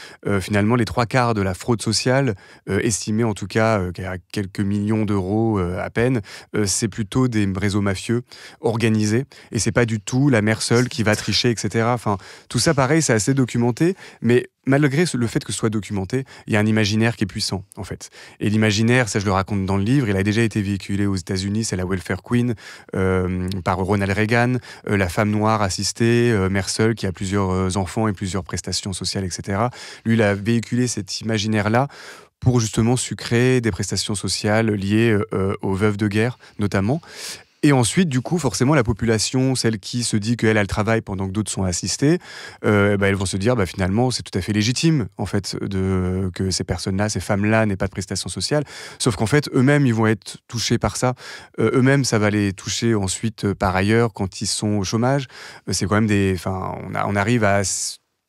finalement, les 3/4 de la fraude sociale, estimée en tout cas à quelques millions d'euros à peine, c'est plutôt des réseaux mafieux organisés, et c'est pas du tout la mère seule qui va tricher, etc. Enfin, tout ça, pareil, c'est assez documenté, mais malgré le fait que ce soit documenté, il y a un imaginaire qui est puissant, en fait. Et l'imaginaire, ça je le raconte dans le livre, il a déjà été véhiculé aux États-Unis, c'est la Welfare Queen, par Ronald Reagan, la femme noire assistée, mère seule, qui a plusieurs enfants et plusieurs prestations sociales, etc. Lui, il a véhiculé cet imaginaire-là pour justement sucrer des prestations sociales liées aux veuves de guerre, notamment. Et ensuite, du coup, forcément, la population, celle qui se dit qu'elle travaille pendant que d'autres sont assistés, elles vont se dire, finalement, c'est tout à fait légitime, en fait, que ces personnes-là, ces femmes-là, n'aient pas de prestations sociales. Sauf qu'en fait, eux-mêmes, ils vont être touchés par ça. Eux-mêmes, ça va les toucher ensuite, par ailleurs, quand ils sont au chômage. C'est quand même on arrive à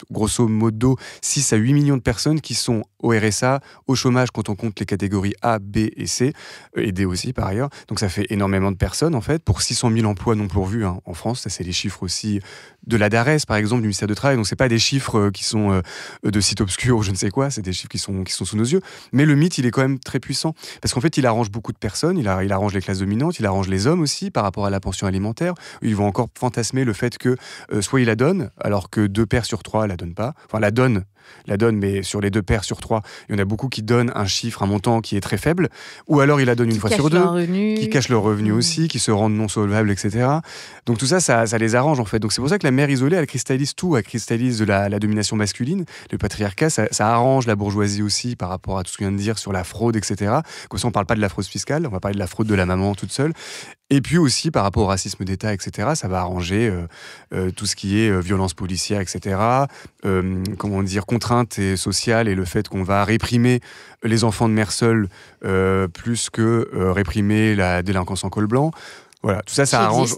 grosso modo 6 à 8 millions de personnes qui sont au RSA, au chômage quand on compte les catégories A, B et C, et D aussi par ailleurs. Donc ça fait énormément de personnes en fait, pour 600 000 emplois non pourvus en France. Ça, c'est les chiffres aussi de la DARES par exemple, du ministère du Travail. Donc c'est pas des chiffres qui sont de sites obscurs ou je ne sais quoi, c'est des chiffres qui sont sous nos yeux. Mais le mythe, il est quand même très puissant, parce qu'en fait, il arrange beaucoup de personnes, il arrange les classes dominantes, il arrange les hommes aussi par rapport à la pension alimentaire. Ils vont encore fantasmer le fait que soit il la donne, alors que 2 pères sur 3 la donnent pas. Enfin, la donne, mais sur les 2 pères sur 3, il y en a beaucoup qui donnent un chiffre, un montant qui est très faible, ou alors il la donne une fois sur 2, qui cachent leur revenu aussi, qui se rendent non solvables, etc. Donc tout ça, ça les arrange en fait. Donc c'est pour ça que la mère isolée, elle cristallise tout, elle cristallise la domination masculine, le patriarcat, ça arrange la bourgeoisie aussi par rapport à tout ce que je viens de dire sur la fraude, etc. Comme ça, on parle pas de la fraude fiscale, on va parler de la fraude de la maman toute seule. Et puis aussi, par rapport au racisme d'État, etc., ça va arranger tout ce qui est violence policière, etc., contraintes sociales et le fait qu'on va réprimer les enfants de mère seule plus que réprimer la délinquance en col blanc. Voilà, tout ça, ça arrange.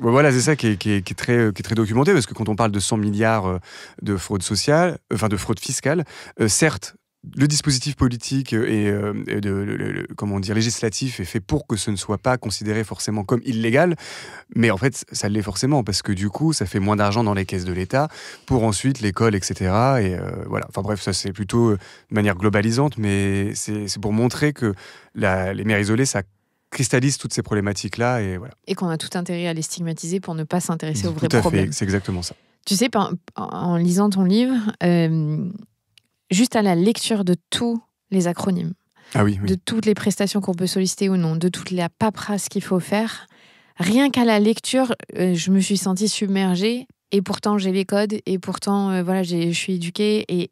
Voilà, c'est ça qui est très documenté, parce que quand on parle de 100 milliards de fraude sociale, de fraude fiscale, certes, le dispositif politique comment dire, législatif est fait pour que ce ne soit pas considéré forcément comme illégal, mais en fait, ça l'est forcément, parce que du coup, ça fait moins d'argent dans les caisses de l'État, pour ensuite l'école, etc. Et voilà. Enfin bref, ça c'est plutôt de manière globalisante, mais c'est pour montrer que les mères isolées, ça cristallise toutes ces problématiques-là, et voilà. Et qu'on a tout intérêt à les stigmatiser pour ne pas s'intéresser aux vrais Tout à problèmes. fait, c'est exactement ça. Tu sais, en lisant ton livre, juste à la lecture de tous les acronymes, oui. de toutes les prestations qu'on peut solliciter ou non, de toute la paperasse qu'il faut faire, rien qu'à la lecture, je me suis sentie submergée, et pourtant j'ai les codes, et pourtant voilà, je suis éduquée, et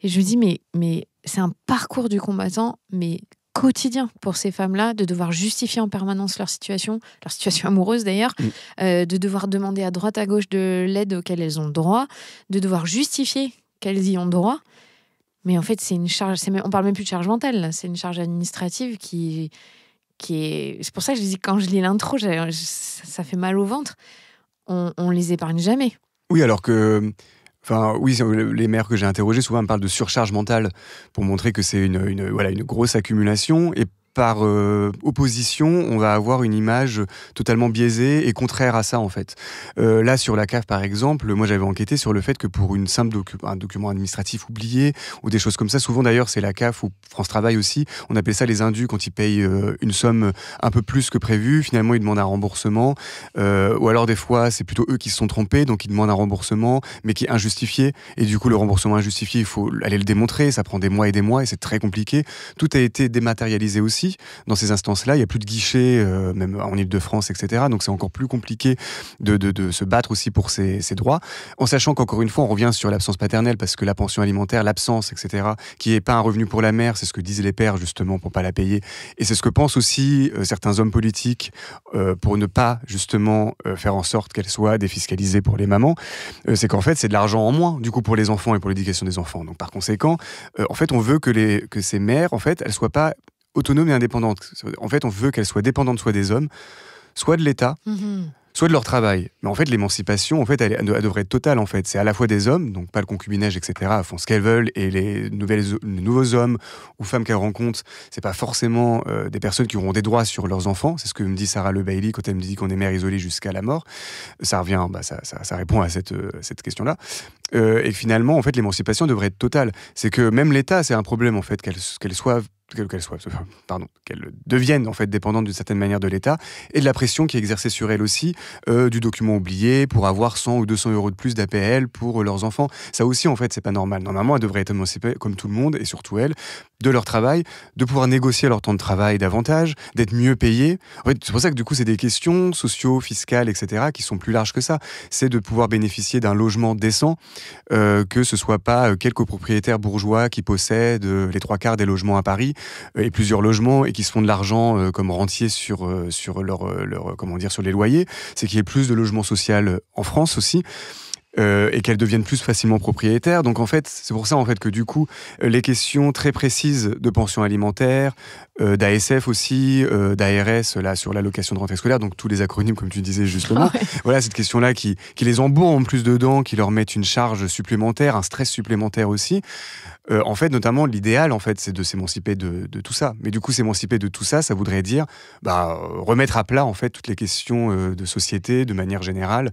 je me dis, mais c'est un parcours du combattant, mais quotidien pour ces femmes-là, de devoir justifier en permanence leur situation amoureuse d'ailleurs, de devoir demander à droite à gauche de l'aide auquel elles ont droit, de devoir justifier qu'elles y ont droit. Mais en fait, c'est une charge, on parle même plus de charge mentale, là. C'est une charge administrative qui est... C'est pour ça que je dis, quand je lis l'intro, ça fait mal au ventre. On les épargne jamais. Oui, alors que... Enfin, oui, les mères que j'ai interrogées, souvent me parlent de surcharge mentale pour montrer que c'est une grosse accumulation. Et par opposition, on va avoir une image totalement biaisée et contraire à ça, en fait. Là, sur la CAF, par exemple, moi, j'avais enquêté sur le fait que pour une simple un document administratif oublié ou des choses comme ça, souvent d'ailleurs, c'est la CAF ou France Travail aussi, on appelle ça les indus quand ils payent une somme un peu plus que prévu. Finalement, ils demandent un remboursement. Ou alors, des fois, c'est plutôt eux qui se sont trompés, donc ils demandent un remboursement, mais qui est injustifié. Et du coup, le remboursement injustifié, il faut aller le démontrer. Ça prend des mois et c'est très compliqué. Tout a été dématérialisé aussi. Dans ces instances-là, il n'y a plus de guichets, même en Ile-de-France, etc. Donc c'est encore plus compliqué de se battre aussi pour ses droits, en sachant qu'encore une fois, on revient sur l'absence paternelle, parce que la pension alimentaire, l'absence, etc., qui n'est pas un revenu pour la mère, c'est ce que disent les pères, justement, pour ne pas la payer. Et c'est ce que pensent aussi certains hommes politiques pour ne pas, justement, faire en sorte qu'elle soit défiscalisée pour les mamans. C'est qu'en fait, c'est de l'argent en moins, du coup, pour les enfants et pour l'éducation des enfants. Donc par conséquent, en fait, on veut que ces mères, en fait, elles ne soient pas autonome et indépendante. En fait, on veut qu'elles soient dépendantes soit des hommes, soit de l'État, soit de leur travail. Mais en fait, l'émancipation, en fait, elle devrait être totale, en fait. C'est à la fois des hommes, donc pas le concubinage, etc., font ce qu'elles veulent, et les nouveaux hommes ou femmes qu'elles rencontrent, c'est pas forcément des personnes qui auront des droits sur leurs enfants. C'est ce que me dit Sarah Le Bailey quand elle me dit qu'on est mère isolée jusqu'à la mort. Ça revient, ça répond à cette question-là. Et finalement, en fait, l'émancipation devrait être totale. C'est que même l'État, c'est un problème, en fait, qu'elles deviennent en fait dépendantes d'une certaine manière de l'État, et de la pression qui est exercée sur elles aussi, du document oublié pour avoir 100 ou 200 euros de plus d'APL pour leurs enfants. Ça aussi, en fait, c'est pas normal. Normalement, elles devraient être émancipées comme tout le monde, et surtout elles, de leur travail, de pouvoir négocier leur temps de travail davantage, d'être mieux payées. En fait, c'est pour ça que du coup, c'est des questions socio, fiscales, etc., qui sont plus larges que ça. C'est de pouvoir bénéficier d'un logement décent, que ce soit pas quelques propriétaires bourgeois qui possèdent les 3/4 des logements à Paris, et plusieurs logements, et qui se font de l'argent comme rentiers sur sur les loyers. C'est qu'il y ait plus de logements sociaux en France aussi. Et qu'elles deviennent plus facilement propriétaires. Donc en fait, c'est pour ça en fait que du coup, les questions très précises de pension alimentaire, d'ASF aussi, d'ARS là sur l'allocation de rentrée scolaire, donc tous les acronymes comme tu disais justement. Ouais. Voilà, cette question-là qui les embourre en plus dedans, qui leur mettent une charge supplémentaire, un stress supplémentaire aussi. En fait, notamment, l'idéal, en fait, c'est de s'émanciper de tout ça. Mais du coup, s'émanciper de tout ça, ça voudrait dire remettre à plat en fait toutes les questions de société de manière générale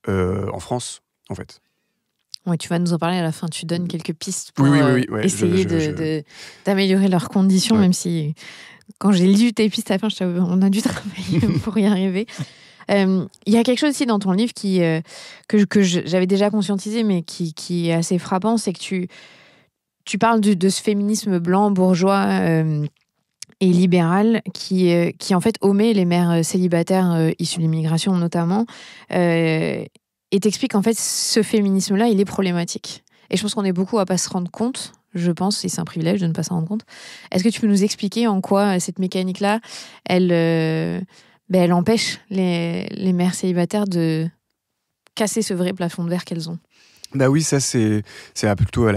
en France. En fait. Oui, tu vas nous en parler à la fin. Tu donnes quelques pistes pour ouais, essayer d'améliorer leurs conditions, même si quand j'ai lu tes pistes à la fin, on a dû travailler pour y arriver. Il y a quelque chose aussi dans ton livre que j'avais déjà conscientisé, mais qui est assez frappant, c'est que tu parles de ce féminisme blanc, bourgeois et libéral qui en fait omet les mères célibataires issues de l'immigration notamment, et t'expliques qu'en fait ce féminisme-là, il est problématique. Et je pense qu'on est beaucoup à pas se rendre compte, je pense, et c'est un privilège de ne pas s'en rendre compte. Est-ce que tu peux nous expliquer en quoi cette mécanique-là, elle empêche les mères célibataires de casser ce vrai plafond de verre qu'elles ont? Bah oui, ça c'est plutôt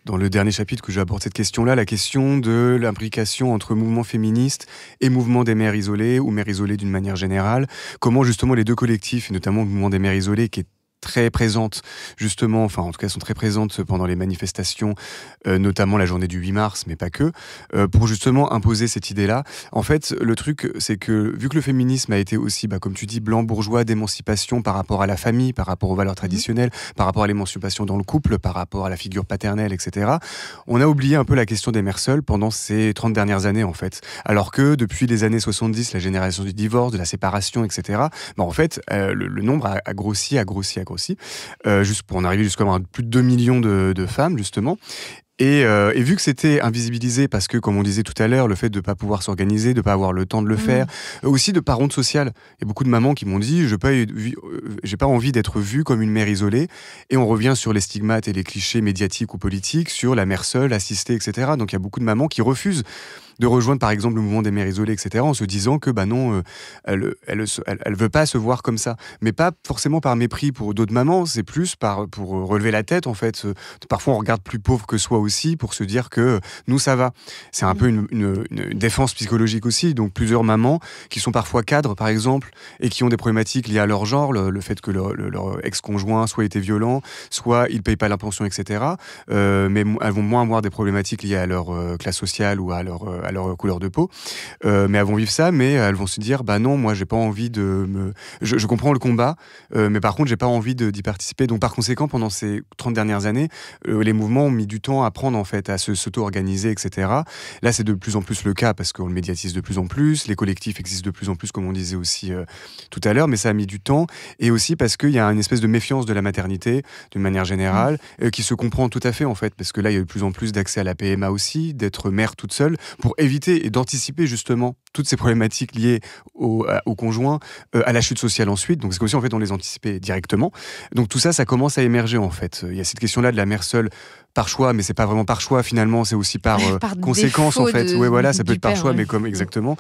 dans le dernier chapitre que j'aborde cette question-là, la question de l'imbrication entre mouvement féministe et mouvement des mères isolées, ou mères isolées d'une manière générale. Comment justement les deux collectifs, et notamment le mouvement des mères isolées, qui est très présentes, justement, enfin en tout cas sont très présentes pendant les manifestations, notamment la journée du 8 mars, mais pas que, pour justement imposer cette idée-là. En fait, le truc, c'est que vu que le féminisme a été aussi, comme tu dis, blanc bourgeois, d'émancipation par rapport à la famille, par rapport aux valeurs traditionnelles, par rapport à l'émancipation dans le couple, par rapport à la figure paternelle, etc., on a oublié un peu la question des mères seules pendant ces 30 dernières années, en fait. Alors que depuis les années 70, la génération du divorce, de la séparation, etc., en fait, le nombre a grossi, juste pour en arriver jusqu'à plus de 2 millions de femmes, justement. Et vu que c'était invisibilisé parce que, comme on disait tout à l'heure, le fait de ne pas pouvoir s'organiser, de ne pas avoir le temps de le faire, aussi de par honte sociale. Il y a beaucoup de mamans qui m'ont dit j'ai pas envie d'être vue comme une mère isolée. Et on revient sur les stigmates et les clichés médiatiques ou politiques sur la mère seule, assistée, etc. Donc il y a beaucoup de mamans qui refusent de rejoindre par exemple le mouvement des mères isolées, etc., en se disant que non, elle veut pas se voir comme ça. Mais pas forcément par mépris pour d'autres mamans, c'est plus pour relever la tête, en fait. Parfois on regarde plus pauvre que soi aussi pour se dire que nous ça va. C'est un peu une défense psychologique aussi. Donc plusieurs mamans qui sont parfois cadres par exemple et qui ont des problématiques liées à leur genre, le fait que leur ex-conjoint soit été violent, soit il paye pas la pension, etc. Mais elles vont moins avoir des problématiques liées à leur classe sociale ou à leur couleur de peau, mais elles vont vivre ça, mais elles vont se dire non, moi j'ai pas envie je comprends le combat, mais par contre j'ai pas envie d'y participer. Donc par conséquent, pendant ces 30 dernières années, les mouvements ont mis du temps à prendre en fait, à s'auto-organiser, etc. Là c'est de plus en plus le cas parce qu'on le médiatise de plus en plus, les collectifs existent de plus en plus, comme on disait aussi tout à l'heure, mais ça a mis du temps, et aussi parce qu'il y a une espèce de méfiance de la maternité d'une manière générale, qui se comprend tout à fait en fait, parce que là il y a de plus en plus d'accès à la PMA aussi, d'être mère toute seule, pour éviter et d'anticiper justement toutes ces problématiques liées au conjoint, à la chute sociale ensuite. Donc c'est comme si en fait on les anticipait directement. Donc tout ça, ça commence à émerger en fait. Il y a cette question-là de la mère seule par choix, mais c'est pas vraiment par choix finalement, c'est aussi par conséquence en fait. Ouais, voilà, ça peut être par choix, mais comme exactement.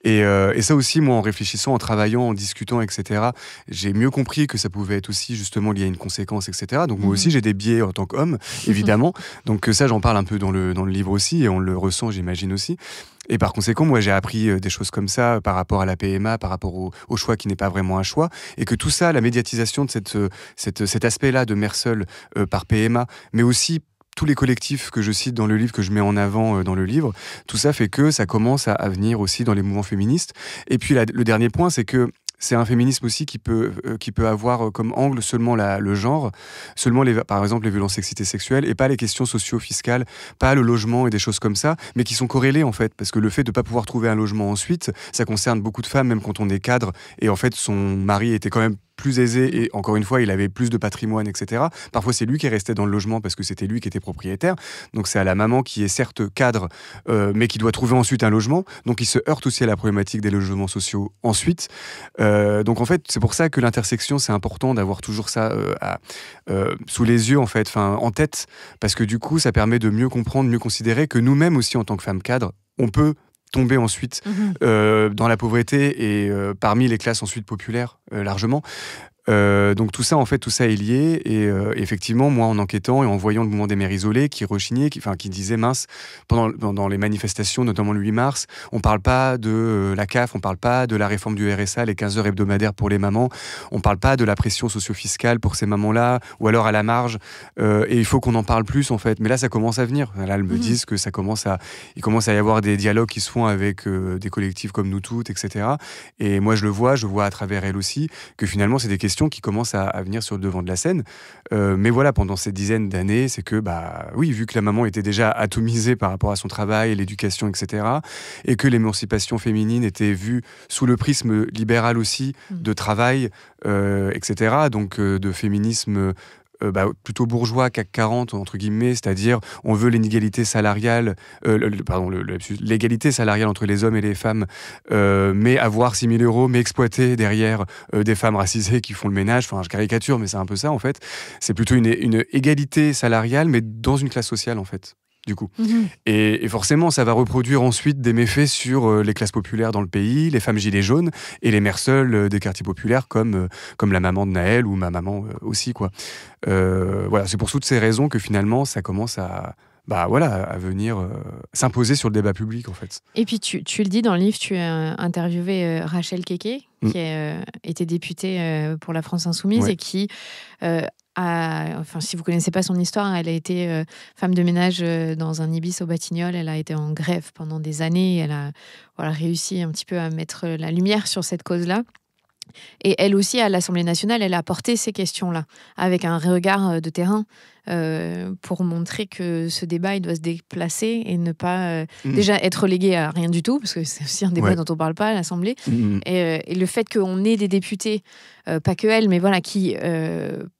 Et ça aussi, moi, en réfléchissant, en travaillant, en discutant, etc., j'ai mieux compris que ça pouvait être aussi justement lié à une conséquence, etc. Donc moi aussi, j'ai des biais en tant qu'homme, évidemment. Donc ça, j'en parle un peu dans le livre aussi, et on le ressent, j'imagine aussi. Et par conséquent, moi, j'ai appris des choses comme ça par rapport à la PMA, par rapport au choix qui n'est pas vraiment un choix, et que tout ça, la médiatisation de cet aspect-là de mère seule par PMA, mais aussi tous les collectifs que je cite dans le livre, que je mets en avant dans le livre, tout ça fait que ça commence à venir aussi dans les mouvements féministes. Et puis le dernier point, c'est que c'est un féminisme aussi qui peut avoir comme angle seulement le genre, seulement par exemple les violences sexistes et sexuelles, et pas les questions socio-fiscales, pas le logement et des choses comme ça, mais qui sont corrélées en fait, parce que le fait de ne pas pouvoir trouver un logement ensuite, ça concerne beaucoup de femmes, même quand on est cadre, et en fait son mari était quand même plus aisé, et encore une fois il avait plus de patrimoine, etc. Parfois c'est lui qui restait dans le logement parce que c'était lui qui était propriétaire, donc c'est à la maman qui est certes cadre mais qui doit trouver ensuite un logement, donc il se heurte aussi à la problématique des logements sociaux ensuite. Donc en fait c'est pour ça que l'intersection, c'est important d'avoir toujours ça sous les yeux en fait, en tête, parce que du coup ça permet de mieux comprendre, mieux considérer que nous-mêmes aussi en tant que femmes cadres, on peut tomber ensuite dans la pauvreté et parmi les classes ensuite populaires largement. Donc tout ça est lié, et effectivement moi en enquêtant et en voyant le mouvement des mères isolées qui rechignait, qui disait mince, pendant les manifestations, notamment le 8 mars, on parle pas de la CAF, on parle pas de la réforme du RSA, les 15 heures hebdomadaires pour les mamans, on parle pas de la pression socio-fiscale pour ces mamans-là, ou alors à la marge, et il faut qu'on en parle plus en fait. Mais là ça commence à venir, là elles me disent que il commence à y avoir des dialogues qui se font avec des collectifs comme Nous Toutes, etc. Et moi je vois à travers elles aussi que finalement c'est des questions qui commencent à venir sur le devant de la scène. Mais voilà, pendant ces dizaines d'années, c'est que, oui, vu que la maman était déjà atomisée par rapport à son travail, l'éducation, etc., et que l'émancipation féminine était vue sous le prisme libéral aussi, de travail, etc., donc de féminisme plutôt bourgeois, CAC 40, entre guillemets, c'est-à-dire on veut l'égalité salariale, l'égalité salariale entre les hommes et les femmes, mais avoir 6 000 euros, mais exploiter derrière des femmes racisées qui font le ménage. Enfin, je caricature, mais c'est un peu ça, en fait. C'est plutôt une égalité salariale, mais dans une classe sociale, en fait. Du coup. Et forcément, ça va reproduire ensuite des méfaits sur les classes populaires dans le pays, les femmes gilets jaunes et les mères seules des quartiers populaires comme la maman de Naël ou ma maman aussi, quoi. Voilà, c'est pour toutes ces raisons que finalement, ça commence à à venir s'imposer sur le débat public, en fait. Et puis, tu le dis dans le livre, tu as interviewé Rachel Keke, qui a été députée pour la France Insoumise et qui si vous ne connaissez pas son histoire, elle a été femme de ménage dans un ibis aux Batignolles. Elle a été en grève pendant des années. Elle a réussi un petit peu à mettre la lumière sur cette cause-là. Et elle aussi, à l'Assemblée nationale, elle a porté ces questions-là avec un regard de terrain pour montrer que ce débat, il doit se déplacer et ne pas déjà être relégué à rien du tout, parce que c'est aussi un débat dont on ne parle pas à l'Assemblée. Et le fait qu'on ait des députés, pas que elle, mais voilà, qui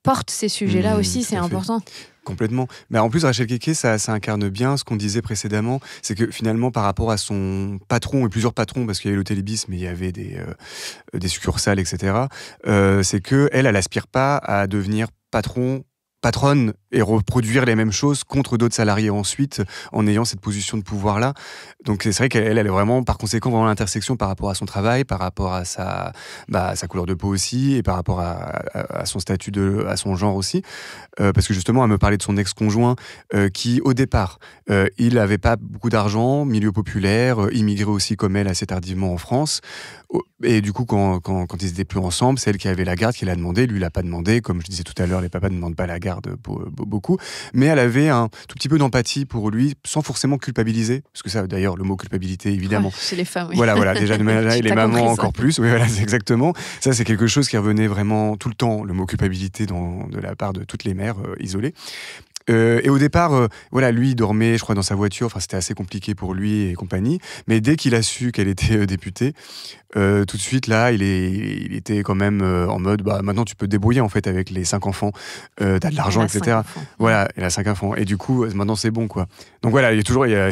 portent ces sujets-là aussi, c'est important. Complètement. Mais en plus, Rachel Keke, ça incarne bien ce qu'on disait précédemment, c'est que finalement, par rapport à son patron, et plusieurs patrons, parce qu'il y avait l'hôtel Ibis, mais il y avait des succursales, etc., c'est qu'elle n'aspire pas à devenir patronne et reproduire les mêmes choses contre d'autres salariés ensuite, en ayant cette position de pouvoir-là. Donc c'est vrai qu'elle est vraiment, par conséquent, vraiment l'intersection par rapport à son travail, par rapport à sa couleur de peau aussi, et par rapport à son statut, à son genre aussi. Parce que justement, elle me parlait de son ex-conjoint, qui, au départ, il n'avait pas beaucoup d'argent, milieu populaire, immigré aussi comme elle assez tardivement en France. Et du coup, quand ils n'étaient plus ensemble, c'est elle qui avait la garde, qui l'a demandé. Lui, il l'a pas demandé. Comme je disais tout à l'heure, les papas ne demandent pas la garde beaucoup. Mais elle avait un tout petit peu d'empathie pour lui, sans forcément culpabiliser. Parce que ça, d'ailleurs, le mot culpabilité, évidemment. Ouais, chez les femmes, oui. Voilà, déjà, de manière, et les mamans encore plus. Oui, voilà, c'est exactement. Ça, c'est quelque chose qui revenait vraiment tout le temps, le mot culpabilité de la part de toutes les mères isolées. Et au départ, lui, il dormait, je crois, dans sa voiture. Enfin, c'était assez compliqué pour lui et compagnie. Mais dès qu'il a su qu'elle était députée, tout de suite, là, il était quand même en mode, maintenant, tu peux te débrouiller, en fait, avec les 5 enfants. T'as de l'argent, etc. Voilà, elle a 5 enfants. Et du coup, maintenant, c'est bon, quoi. Donc voilà, il y a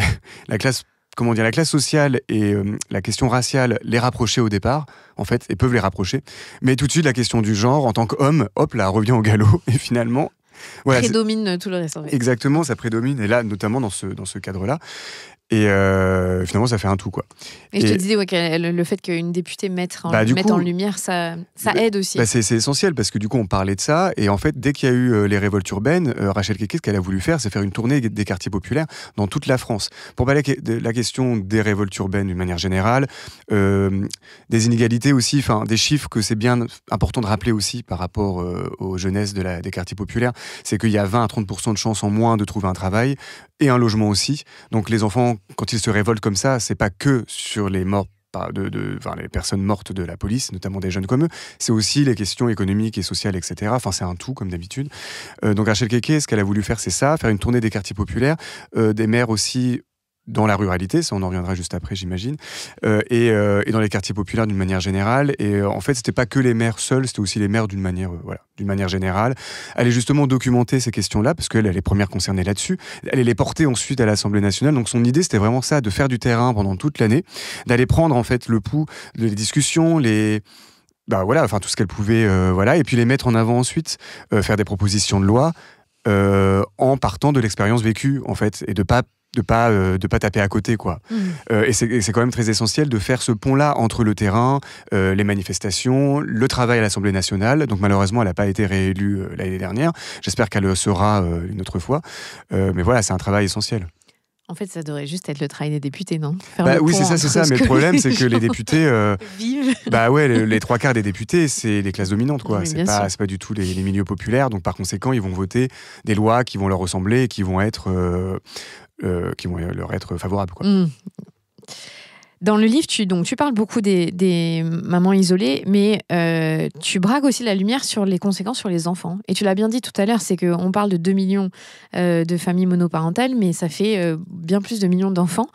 la classe... la classe sociale et la question raciale les rapprocher au départ, en fait, et peuvent les rapprocher. Mais tout de suite, la question du genre, en tant qu'homme, hop, là, revient au galop. Et finalement... Voilà, prédomine tout le reste. En fait. Exactement, ça prédomine. Et là, notamment dans ce cadre-là. Et finalement, ça fait un tout, quoi. Et je te disais le fait qu'une députée mette en lumière, ça aide aussi. C'est essentiel, parce que du coup, on parlait de ça. Et en fait, dès qu'il y a eu les révoltes urbaines, Rachel Keke, ce qu'elle a voulu faire, c'est faire une tournée des quartiers populaires dans toute la France. Pour parler de la question des révoltes urbaines d'une manière générale, des inégalités aussi, des chiffres que c'est bien important de rappeler aussi par rapport aux jeunesses des quartiers populaires, c'est qu'il y a 20 à 30% de chances en moins de trouver un travail et un logement aussi. Donc les enfants, quand ils se révoltent comme ça, c'est pas que sur les morts les personnes mortes de la police, notamment des jeunes comme eux, c'est aussi les questions économiques et sociales, etc. Enfin, c'est un tout, comme d'habitude. Donc Rachel Keke, ce qu'elle a voulu faire, c'est ça, faire une tournée des quartiers populaires, des maires aussi dans la ruralité, ça on en reviendra juste après, j'imagine, et dans les quartiers populaires d'une manière générale. Et en fait, c'était pas que les maires seuls, c'était aussi les maires d'une manière générale. Elle est justement documenter ces questions-là, parce qu'elle est les premières concernées là-dessus. Elle les porter ensuite à l'Assemblée nationale. Donc son idée, c'était vraiment ça, de faire du terrain pendant toute l'année, d'aller prendre en fait le pouls des discussions, tout ce qu'elle pouvait, et puis les mettre en avant ensuite, faire des propositions de loi en partant de l'expérience vécue, en fait, et de pas taper à côté, quoi. Et c'est quand même très essentiel de faire ce pont-là entre le terrain, les manifestations, le travail à l'Assemblée nationale. Donc malheureusement, elle n'a pas été réélue l'année dernière. J'espère qu'elle le sera une autre fois. Mais voilà, c'est un travail essentiel. En fait, ça devrait juste être le travail des députés, non ? Oui, c'est ça. Mais le problème, c'est que les députés... vivent. Les 3/4 des députés, c'est les classes dominantes, quoi. Oui, c'est pas du tout les milieux populaires. Donc par conséquent, ils vont voter des lois qui vont leur ressembler et qui vont leur être favorables, quoi. Dans le livre, tu parles beaucoup des mamans isolées, mais tu braques aussi la lumière sur les conséquences sur les enfants. Et tu l'as bien dit tout à l'heure, c'est qu'on parle de 2 millions de familles monoparentales, mais ça fait bien plus de millions d'enfants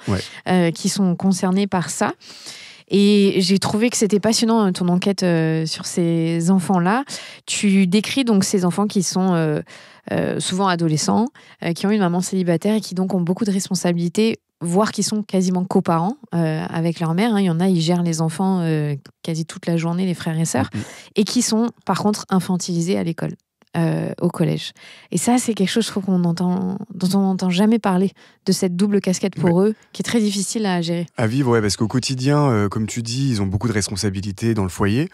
qui sont concernés par ça. Et j'ai trouvé que c'était passionnant, ton enquête sur ces enfants-là. Tu décris donc ces enfants qui sont souvent adolescents, qui ont une maman célibataire et qui donc ont beaucoup de responsabilités, voire qui sont quasiment coparents avec leur mère. Il y en a, ils gèrent les enfants quasi toute la journée, les frères et sœurs, et qui sont par contre infantilisés à l'école. Au collège. Et ça, c'est quelque chose, je trouve, dont on n'entend jamais parler, de cette double casquette pour eux, qui est très difficile à gérer. À vivre, parce qu'au quotidien, comme tu dis, ils ont beaucoup de responsabilités dans le foyer.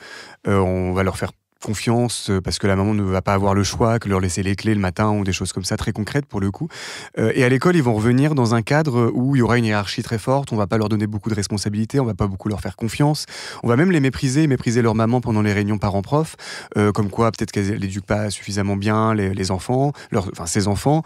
On va leur faire confiance parce que la maman ne va pas avoir le choix que leur laisser les clés le matin ou des choses comme ça très concrètes pour le coup. Et à l'école, ils vont revenir dans un cadre où il y aura une hiérarchie très forte, on va pas leur donner beaucoup de responsabilités, on va pas beaucoup leur faire confiance, on va même les mépriser leur maman pendant les réunions parents-prof, comme quoi peut-être qu'elle n'éduque pas suffisamment bien les enfants, ses enfants,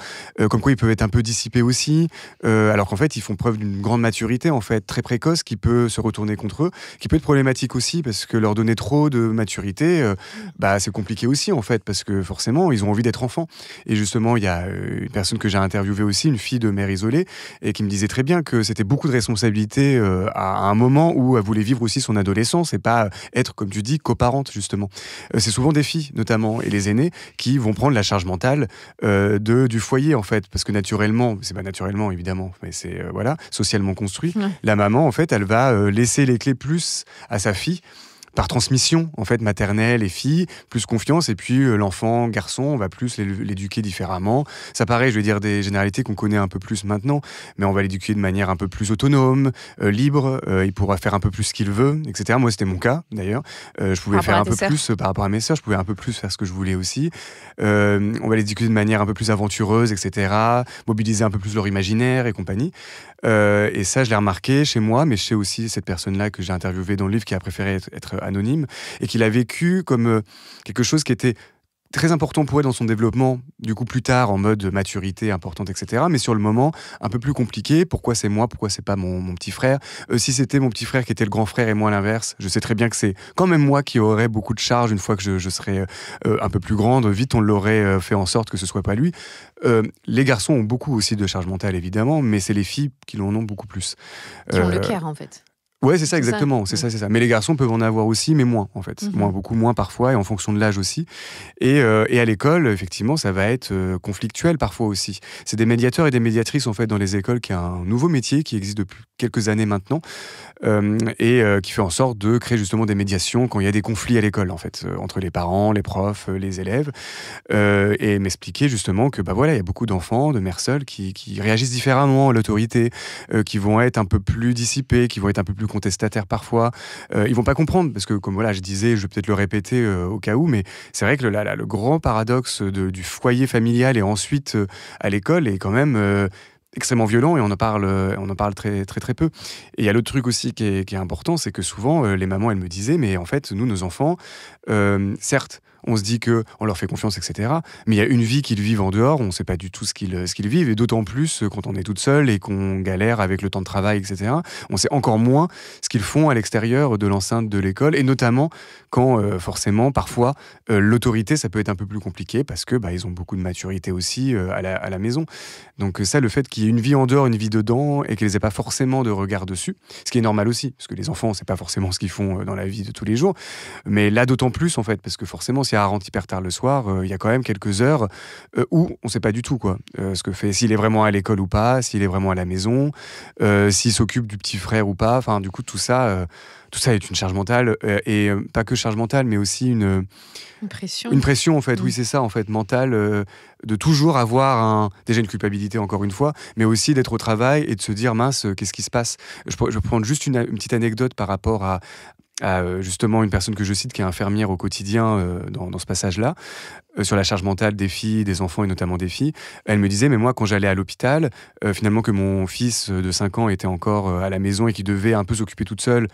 comme quoi ils peuvent être un peu dissipés aussi, alors qu'en fait ils font preuve d'une grande maturité en fait, très précoce, qui peut se retourner contre eux, qui peut être problématique aussi parce que leur donner trop de maturité, c'est compliqué aussi en fait, parce que forcément ils ont envie d'être enfants. Et justement il y a une personne que j'ai interviewée aussi, une fille de mère isolée, et qui me disait très bien que c'était beaucoup de responsabilités à un moment où elle voulait vivre aussi son adolescence et pas être, comme tu dis, coparente justement. C'est souvent des filles notamment, et les aînés, qui vont prendre la charge mentale du foyer en fait, parce que naturellement, c'est pas naturellement évidemment, mais c'est socialement construit. Ouais. La maman en fait, elle va laisser les clés plus à sa fille, par transmission en fait maternelle et fille, plus confiance, et puis l'enfant garçon, on va plus l'éduquer différemment. Ça paraît, je vais dire des généralités qu'on connaît un peu plus maintenant, mais on va l'éduquer de manière un peu plus autonome, libre, il pourra faire un peu plus ce qu'il veut, etc. Moi c'était mon cas d'ailleurs, je pouvais faire un peu plus par rapport à mes sœurs, je pouvais un peu plus faire ce que je voulais aussi. On va l'éduquer de manière un peu plus aventureuse, etc. Mobiliser un peu plus leur imaginaire et compagnie. Et ça, je l'ai remarqué chez moi, mais chez aussi cette personne-là que j'ai interviewée dans le livre, qui a préféré être anonyme, et qui l'a vécu comme quelque chose qui était très important pour elle dans son développement, du coup plus tard en mode maturité importante, etc. Mais sur le moment, un peu plus compliqué. Pourquoi c'est moi? Pourquoi c'est pas mon petit frère? Si c'était mon petit frère qui était le grand frère et moi l'inverse, je sais très bien que c'est quand même moi qui aurais beaucoup de charges une fois que je serais un peu plus grande. Vite, on l'aurait fait en sorte que ce soit pas lui. Les garçons ont beaucoup aussi de charges mentales, évidemment, mais c'est les filles qui en ont beaucoup plus. Qui ont le care, en fait. Ouais, c'est ça, exactement. C'est ça. Mais les garçons peuvent en avoir aussi, mais moins, en fait. Beaucoup moins parfois, et en fonction de l'âge aussi. Et à l'école, effectivement, ça va être conflictuel parfois aussi. C'est des médiateurs et des médiatrices, en fait, dans les écoles, qui est un nouveau métier qui existe depuis quelques années maintenant, qui fait en sorte de créer justement des médiations quand il y a des conflits à l'école, en fait, entre les parents, les profs, les élèves, et m'expliquer justement que, il y a beaucoup d'enfants, de mères seules, qui réagissent différemment à l'autorité, qui vont être un peu plus dissipés, qui vont être un peu plus contestataires parfois. Ils vont pas comprendre, parce que comme je disais, je vais peut-être le répéter au cas où, mais c'est vrai que le grand paradoxe du foyer familial et ensuite à l'école est quand même extrêmement violent, et on en parle très très très peu. Et il y a l'autre truc aussi qui est important, c'est que souvent les mamans, elles me disaient, mais en fait nous, nos enfants, certes on se dit qu'on leur fait confiance, etc. Mais il y a une vie qu'ils vivent en dehors, on ne sait pas du tout ce qu'ils vivent, et d'autant plus quand on est toute seule et qu'on galère avec le temps de travail, etc. On sait encore moins ce qu'ils font à l'extérieur de l'enceinte de l'école, et notamment quand, forcément, parfois, l'autorité, ça peut être un peu plus compliqué, parce que ils ont beaucoup de maturité aussi à la maison. Donc ça, le fait qu'il y ait une vie en dehors, une vie dedans, et qu'ils n'aient pas forcément de regard dessus, ce qui est normal aussi, parce que les enfants, c'est pas forcément ce qu'ils font dans la vie de tous les jours, mais là, d'autant plus, en fait, parce que forcément, si elle rentre hyper tard le soir, il y a quand même quelques heures où on sait pas du tout ce que fait, s'il est vraiment à l'école ou pas, s'il est vraiment à la maison, s'il s'occupe du petit frère ou pas. Enfin, du coup, tout ça est une charge mentale, et pas que charge mentale, mais aussi une pression. Une pression, en fait. Oui, c'est ça, en fait, mentale, de toujours avoir déjà une culpabilité, encore une fois, mais aussi d'être au travail et de se dire, mince, qu'est-ce qui se passe? Je vais prendre juste une petite anecdote par rapport à justement une personne que je cite, qui est infirmière au quotidien dans ce passage-là, sur la charge mentale des filles, des enfants, et notamment des filles. Elle me disait, mais moi, quand j'allais à l'hôpital, finalement, que mon fils de 5 ans était encore à la maison et qu'il devait un peu s'occuper tout seul,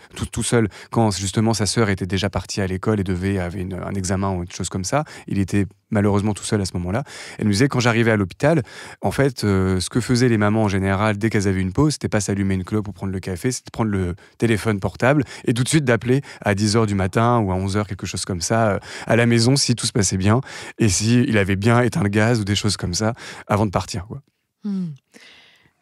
quand justement sa sœur était déjà partie à l'école et avait un examen ou une chose comme ça, il était malheureusement tout seul à ce moment-là. Elle me disait, quand j'arrivais à l'hôpital, en fait, ce que faisaient les mamans en général, dès qu'elles avaient une pause, c'était pas s'allumer une clope ou prendre le café, c'était prendre le téléphone portable et tout de suite d'appeler à 10h du matin ou à 11h, quelque chose comme ça, à la maison, si tout se passait bien, et si il avait bien éteint le gaz ou des choses comme ça avant de partir, quoi.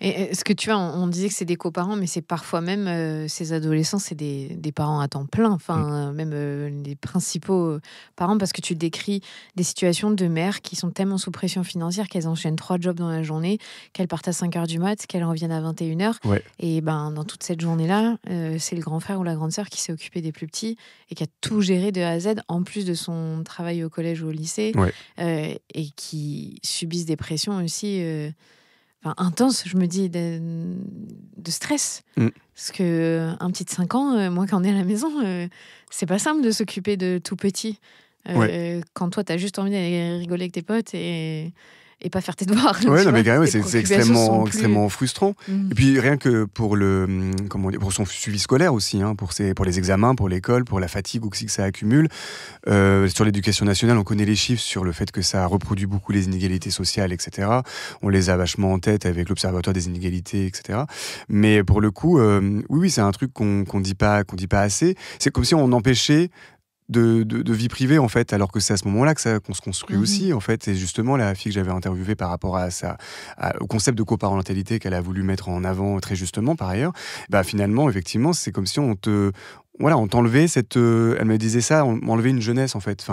Et ce que tu vois, on disait que c'est des coparents, mais c'est parfois même ces adolescents, c'est des parents à temps plein, même les principaux parents, parce que tu décris des situations de mères qui sont tellement sous pression financière qu'elles enchaînent 3 jobs dans la journée, qu'elles partent à 5h du mat, qu'elles reviennent à 21h. Ouais. Et dans toute cette journée-là, c'est le grand frère ou la grande sœur qui s'est occupé des plus petits et qui a tout géré de A à Z, en plus de son travail au collège ou au lycée, et qui subissent des pressions aussi intense, je me dis, de stress. Parce que un petit de 5 ans, moi, quand on est à la maison, c'est pas simple de s'occuper de tout petit. quand toi, tu as juste envie d'aller rigoler avec tes potes et pas faire tes devoirs. Ouais, non, mais carrément, c'est extrêmement frustrant. Et puis rien que pour pour son suivi scolaire aussi, hein, pour les examens, pour l'école, pour la fatigue aussi que ça accumule. Sur l'éducation nationale, on connaît les chiffres sur le fait que ça reproduit beaucoup les inégalités sociales, etc. On les a vachement en tête avec l'Observatoire des inégalités, etc. Mais pour le coup, oui, c'est un truc qu'on dit pas assez. C'est comme si on empêchait de vie privée, en fait, alors que c'est à ce moment-là qu'on se construit aussi, en fait. Et justement, la fille que j'avais interviewée par rapport au concept de coparentalité qu'elle a voulu mettre en avant très justement, par ailleurs, finalement, effectivement, c'est comme si on t'enlevait elle me disait ça, on m'enlevait une jeunesse, en fait,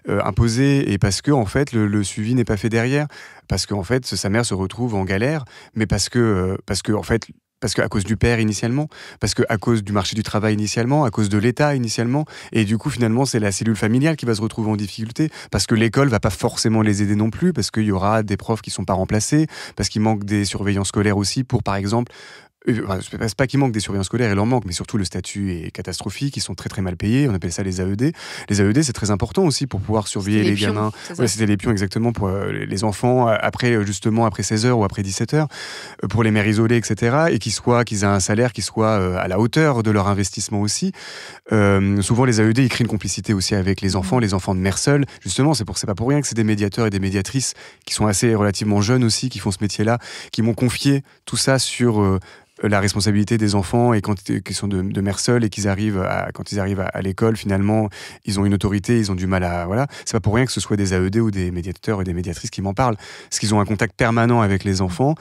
imposée, et parce que, en fait, le suivi n'est pas fait derrière, parce qu'en fait, sa mère se retrouve en galère, mais parce que en fait, parce qu'à cause du père initialement, parce qu'à cause du marché du travail initialement, à cause de l'État initialement, et du coup finalement c'est la cellule familiale qui va se retrouver en difficulté, parce que l'école va pas forcément les aider non plus, parce qu'il y aura des profs qui sont pas remplacés, parce qu'il manque des surveillants scolaires aussi pour par exemple... C'est pas qu'il manque des surveillants scolaires, il en manque, mais surtout le statut est catastrophique, ils sont très très mal payés, on appelle ça les AED. Les AED, c'est très important aussi pour pouvoir surveiller les gamins. C'était les pions exactement pour les enfants, après 16h ou après 17h, pour les mères isolées, etc. Et qu'ils aient un salaire qui soit à la hauteur de leur investissement aussi. Souvent les AED, ils créent une complicité aussi avec les enfants de mères seules. Justement, c'est pas pour rien que c'est des médiateurs et des médiatrices qui sont assez relativement jeunes aussi, qui font ce métier-là, qui m'ont confié tout ça sur... la responsabilité des enfants et qui sont de mères seules et quand ils arrivent à l'école, finalement, ils ont une autorité, ils ont du mal à... Voilà. C'est pas pour rien que ce soit des AED ou des médiateurs et des médiatrices qui m'en parlent. Parce qu'ils ont un contact permanent avec les enfants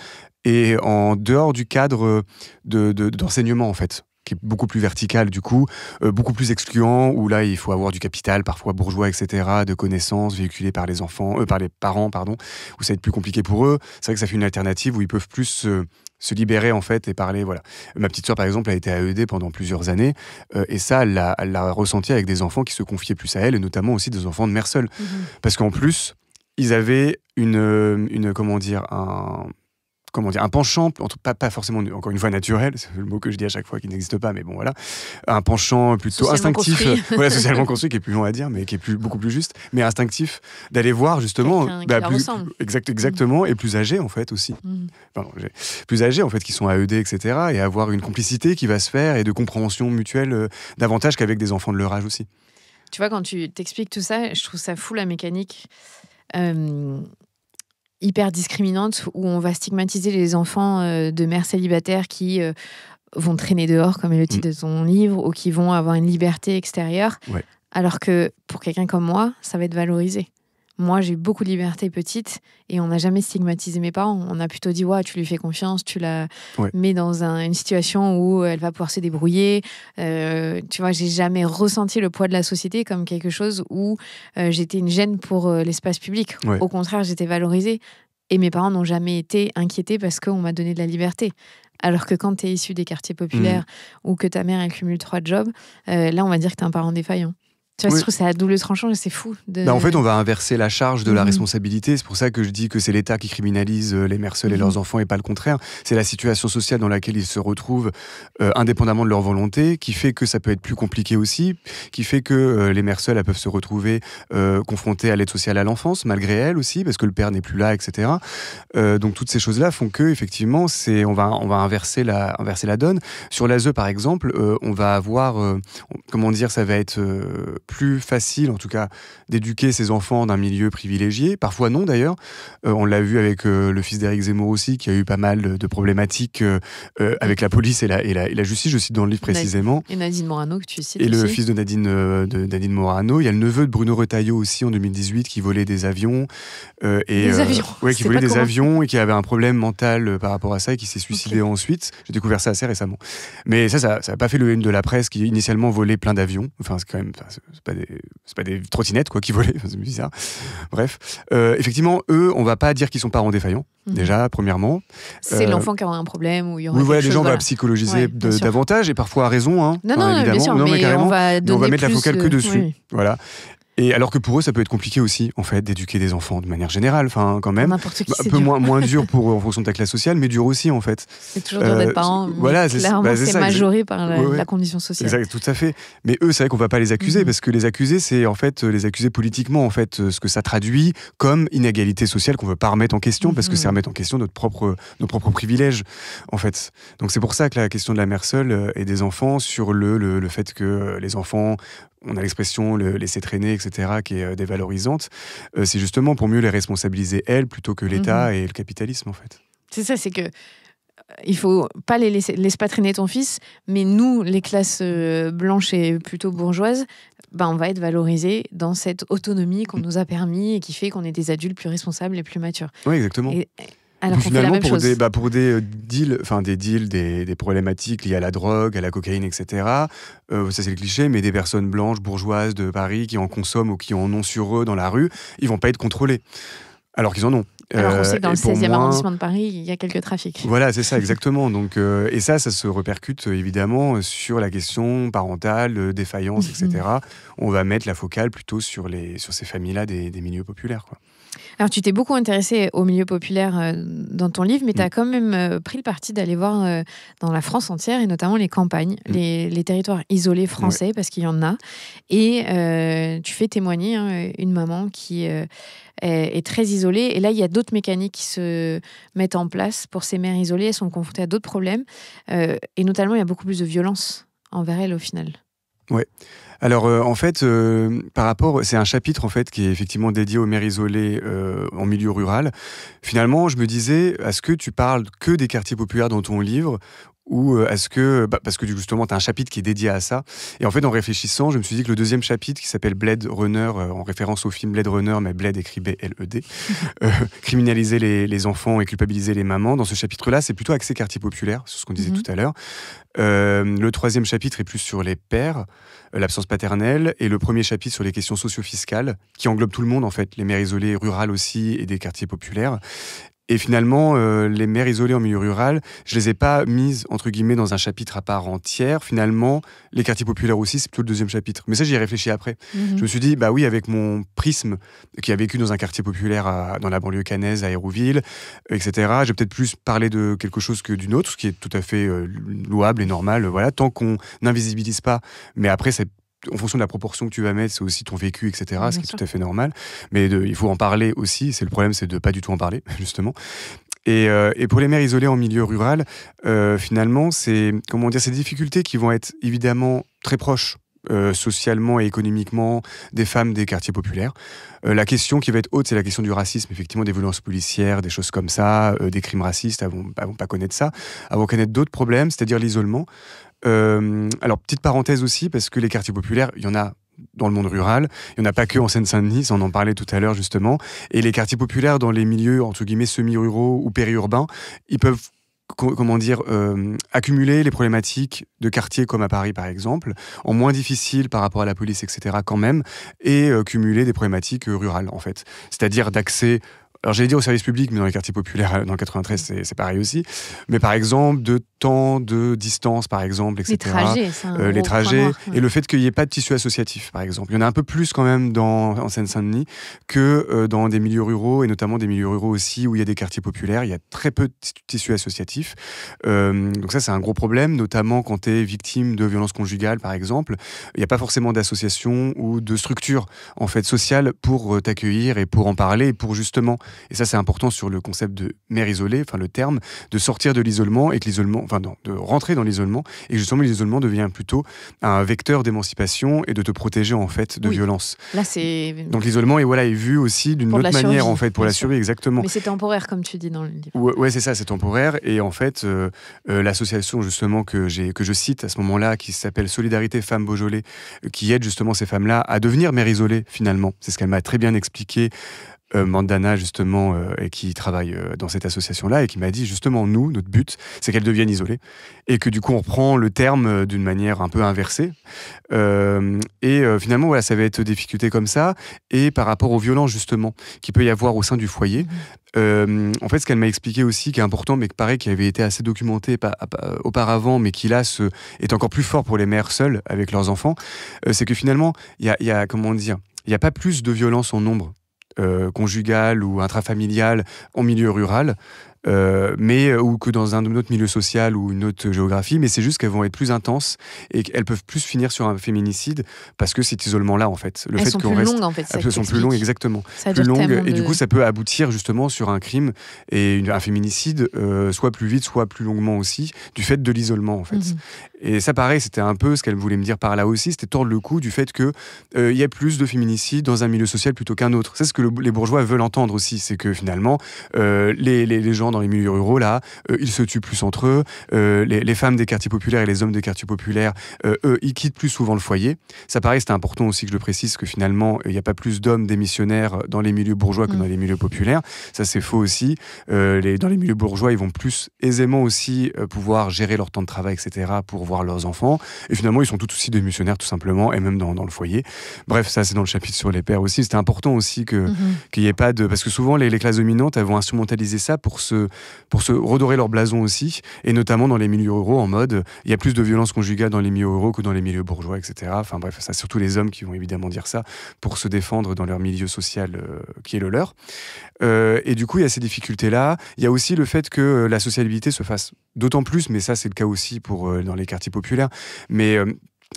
et en dehors du cadre d'enseignement, en fait, qui est beaucoup plus vertical du coup, beaucoup plus excluant, où là il faut avoir du capital, parfois bourgeois, etc., de connaissances véhiculées par les parents, où ça va être plus compliqué pour eux. C'est vrai que ça fait une alternative où ils peuvent plus se libérer en fait et parler, voilà. Ma petite sœur par exemple a été AED pendant plusieurs années et ça elle l'a ressenti avec des enfants qui se confiaient plus à elle et notamment aussi des enfants de mères seules. Parce qu'en plus ils avaient un penchant, pas forcément, encore une fois, naturel, c'est le mot que je dis à chaque fois qui n'existe pas, mais bon, voilà. Un penchant plutôt instinctif, socialement construit, qui est plus long à dire, mais qui est beaucoup plus juste, mais instinctif, d'aller voir justement, exactement, et plus âgé en fait aussi. Plus âgés en fait, qui sont AED, etc., et avoir une complicité qui va se faire et de compréhension mutuelle davantage qu'avec des enfants de leur âge aussi. Tu vois, quand tu t'expliques tout ça, je trouve ça fou la mécanique. Hyper discriminante où on va stigmatiser les enfants de mères célibataires qui vont traîner dehors, comme est le titre de ton livre, ou qui vont avoir une liberté extérieure, alors que pour quelqu'un comme moi, ça va être valorisé. Moi, j'ai eu beaucoup de liberté petite et on n'a jamais stigmatisé mes parents. On a plutôt dit, ouais, tu lui fais confiance, tu la mets dans une situation où elle va pouvoir se débrouiller. Tu vois, j'ai jamais ressenti le poids de la société comme quelque chose où j'étais une gêne pour l'espace public. Au contraire, j'étais valorisée. Et mes parents n'ont jamais été inquiétés parce qu'on m'a donné de la liberté. Alors que quand tu es issu des quartiers populaires ou que ta mère elle cumule 3 jobs, là, on va dire que tu es un parent défaillant. Tu vois, je trouve que c'est à double tranchant et c'est fou. En fait, on va inverser la charge de la responsabilité. C'est pour ça que je dis que c'est l'État qui criminalise les mères seules et leurs enfants et pas le contraire. C'est la situation sociale dans laquelle ils se retrouvent, indépendamment de leur volonté, qui fait que ça peut être plus compliqué aussi, qui fait que les mères seules elles peuvent se retrouver confrontées à l'aide sociale à l'enfance, malgré elles aussi, parce que le père n'est plus là, etc. Donc toutes ces choses-là font que, effectivement, on va inverser la donne. Sur l'ASE, par exemple, on va avoir, ça va être plus facile, en tout cas, d'éduquer ses enfants d'un milieu privilégié. Parfois non, d'ailleurs. On l'a vu avec le fils d'Éric Zemmour aussi, qui a eu pas mal de problématiques avec la police et la justice. Je cite dans le livre précisément. Et Nadine Morano, que tu cites et aussi. Le fils de Nadine Morano. Il y a le neveu de Bruno Retailleau aussi, en 2018, qui volait des avions. Des avions. Qui volait des avions et qui avait un problème mental par rapport à ça et qui s'est suicidé ensuite. J'ai découvert ça assez récemment. Mais ça n'a pas fait le une de la presse qui initialement volait plein d'avions. Enfin, c'est quand même... C'est pas des trottinettes qui volaient, c'est bizarre. Bref, effectivement, eux, on va pas dire qu'ils sont parents défaillants. Déjà, premièrement. C'est l'enfant qui aura un problème ou il y aura quelque chose. Déjà, on va psychologiser davantage et parfois à raison. Non, évidemment. bien sûr, mais on va mettre la focale que dessus. Voilà. Et alors que pour eux, ça peut être compliqué aussi, en fait, d'éduquer des enfants de manière générale, enfin, quand même. N'importe qui, Un peu moins dur pour en fonction de ta classe sociale, mais dur aussi, en fait. C'est toujours dur d'être parent, mais voilà, clairement, c'est majoré par la condition sociale. Exact, tout à fait. Mais eux, c'est vrai qu'on va pas les accuser, parce que les accuser, c'est en fait les accuser politiquement, en fait, ce que ça traduit comme inégalité sociale qu'on veut pas remettre en question, parce que c'est remettre en question nos propres privilèges, en fait. Donc c'est pour ça que la question de la mère seule et des enfants, sur le fait que les enfants, on a l'expression le laisser traîner, etc., qui est dévalorisante, c'est justement pour mieux les responsabiliser, elles, plutôt que l'État et le capitalisme, en fait. C'est ça, c'est que il faut pas laisse pas traîner ton fils, mais nous, les classes blanches et plutôt bourgeoises, on va être valorisés dans cette autonomie qu'on nous a permis et qui fait qu'on est des adultes plus responsables et plus matures. Oui, exactement. Alors qu'on fait la même chose. Pour des deals, des problématiques liées à la drogue, à la cocaïne, etc. Ça c'est le cliché, mais des personnes blanches, bourgeoises de Paris qui en consomment ou qui en ont sur eux dans la rue, ils vont pas être contrôlés. Alors qu'ils en ont. Alors qu'on sait que dans le 16e arrondissement de Paris, il y a quelques trafics. Voilà, c'est ça, exactement. Donc, et ça se répercute évidemment sur la question parentale, défaillance, etc. On va mettre la focale plutôt sur ces familles-là des milieux populaires, quoi. Alors, tu t'es beaucoup intéressé au milieu populaire dans ton livre, mais tu as quand même pris le parti d'aller voir dans la France entière, et notamment les campagnes, les territoires isolés français, parce qu'il y en a. Et tu fais témoigner une maman qui est très isolée. Et là, il y a d'autres mécaniques qui se mettent en place pour ces mères isolées. Elles sont confrontées à d'autres problèmes. Et notamment, il y a beaucoup plus de violence envers elles au final. Ouais. Alors en fait, par rapport, c'est un chapitre en fait qui est effectivement dédié aux mères isolées en milieu rural. Finalement, je me disais, est-ce que tu parles que des quartiers populaires dans ton livre, ou est-ce que, parce que justement, tu as un chapitre qui est dédié à ça. Et en fait, en réfléchissant, je me suis dit que le deuxième chapitre, qui s'appelle Blade Runner, en référence au film Blade Runner, mais Blade écrit B-L-E-D, criminaliser les enfants et culpabiliser les mamans, dans ce chapitre-là, c'est plutôt axé quartier populaire, sur ce qu'on disait tout à l'heure. Le troisième chapitre est plus sur les pères, l'absence paternelle, et le premier chapitre sur les questions socio-fiscales, qui englobe tout le monde, en fait, les mères isolées rurales aussi, et des quartiers populaires. Et finalement, les mères isolées en milieu rural, je les ai pas mises, entre guillemets, dans un chapitre à part entière. Finalement, les quartiers populaires aussi, c'est plutôt le deuxième chapitre. Mais ça, j'y ai réfléchi après. Je me suis dit, bah oui, avec mon prisme, qui a vécu dans un quartier populaire dans la banlieue caennaise, à Hérouville, etc., je vais peut-être plus parler de quelque chose que d'une autre, ce qui est tout à fait louable et normal, voilà, tant qu'on n'invisibilise pas. Mais après, c'est en fonction de la proportion que tu vas mettre, c'est aussi ton vécu, etc., ce qui est tout à fait normal. Mais il faut en parler aussi. C'est le problème, c'est de pas du tout en parler, justement. Et pour les mères isolées en milieu rural, finalement, c'est des difficultés qui vont être évidemment très proches socialement et économiquement des femmes des quartiers populaires. La question qui va être haute, c'est la question du racisme, effectivement, des violences policières, des choses comme ça, des crimes racistes. Elles vont pas connaître ça. Elles vont connaître d'autres problèmes, c'est-à-dire l'isolement. Alors, petite parenthèse aussi, parce que les quartiers populaires, il y en a dans le monde rural, il n'y en a pas que en Seine-Saint-Denis, on en parlait tout à l'heure justement, et les quartiers populaires dans les milieux, entre guillemets, semi-ruraux ou périurbains, ils peuvent accumuler les problématiques de quartiers comme à Paris par exemple, en moins difficile par rapport à la police, etc. quand même, et cumuler des problématiques rurales en fait, c'est-à-dire d'accès. Alors j'allais dire au service public, mais dans les quartiers populaires, dans le 93, c'est pareil aussi. Mais par exemple, de temps, de distance, par exemple, etc. Les trajets, et le fait qu'il n'y ait pas de tissu associatif, par exemple. Il y en a un peu plus quand même en Seine-Saint-Denis que dans des milieux ruraux, et notamment des milieux ruraux aussi où il y a des quartiers populaires. Il y a très peu de tissu associatif. Donc ça, c'est un gros problème, notamment quand tu es victime de violences conjugales, par exemple. Il n'y a pas forcément d'association ou de structure en fait, sociale pour t'accueillir et pour en parler, et pour justement... Et ça, c'est important sur le concept de mère isolée, enfin le terme, de sortir de l'isolement et que l'isolement, de rentrer dans l'isolement, et justement l'isolement devient plutôt un vecteur d'émancipation et de te protéger en fait de violence. Là, c'est... Donc l'isolement est vu aussi d'une autre manière en fait pour la survie, exactement. Mais c'est temporaire comme tu dis dans le livre. Ouais, c'est ça, c'est temporaire. Et en fait, l'association justement que je cite à ce moment-là, qui s'appelle Solidarité Femmes Beaujolais, qui aide justement ces femmes-là à devenir mères isolées finalement. C'est ce qu'elle m'a très bien expliqué. Mandana justement qui travaille dans cette association-là et qui m'a dit justement notre but c'est qu'elles deviennent isolées et que du coup on reprend le terme d'une manière un peu inversée finalement voilà, ça va être des difficultés comme ça et par rapport aux violences justement qu'il peut y avoir au sein du foyer. En fait ce qu'elle m'a expliqué aussi qui est important mais que pareil qui avait été assez documenté auparavant mais qui là est encore plus fort pour les mères seules avec leurs enfants, c'est que finalement il y a comment dire, il n'y a pas plus de violence en nombre conjugale ou intrafamiliale en milieu rural, ou que dans un autre milieu social ou une autre géographie, mais c'est juste qu'elles vont être plus intenses et qu'elles peuvent plus finir sur un féminicide parce que cet isolement-là, en fait. Elles sont plus longues, en fait. Elles sont plus longues, exactement. Ça plus longues, et du coup, ça peut aboutir justement sur un crime et un féminicide, soit plus vite, soit plus longuement aussi, du fait de l'isolement, en fait. Et ça, pareil, c'était un peu ce qu'elle voulait me dire par là aussi, c'était tordre le cou du fait qu'il y a plus de féminicides dans un milieu social plutôt qu'un autre. C'est ce que les bourgeois veulent entendre aussi, c'est que finalement, les gens dans les milieux ruraux, là, ils se tuent plus entre eux, les femmes des quartiers populaires et les hommes des quartiers populaires, eux, ils quittent plus souvent le foyer. Ça, pareil, c'était important aussi que je le précise, que finalement, il n'y a pas plus d'hommes démissionnaires dans les milieux bourgeois que dans les milieux populaires. Ça, c'est faux aussi. Dans les milieux bourgeois, ils vont plus aisément aussi pouvoir gérer leur temps de travail, etc., pour voir leurs enfants. Et finalement, ils sont tout aussi démissionnaires, tout simplement, et même dans le foyer. Bref, ça, c'est dans le chapitre sur les pères aussi. C'était important aussi qu'il n'y ait pas de... Parce que souvent, les classes dominantes, elles vont instrumentaliser ça pour se redorer leur blason aussi, et notamment dans les milieux ruraux, en mode, il y a plus de violence conjugale dans les milieux ruraux que dans les milieux bourgeois, etc. Enfin bref, ça, surtout les hommes qui vont évidemment dire ça pour se défendre dans leur milieu social qui est le leur. Et du coup, il y a ces difficultés-là. Il y a aussi le fait que la sociabilité se fasse d'autant plus, mais ça, c'est le cas aussi dans les quartiers populaires, mais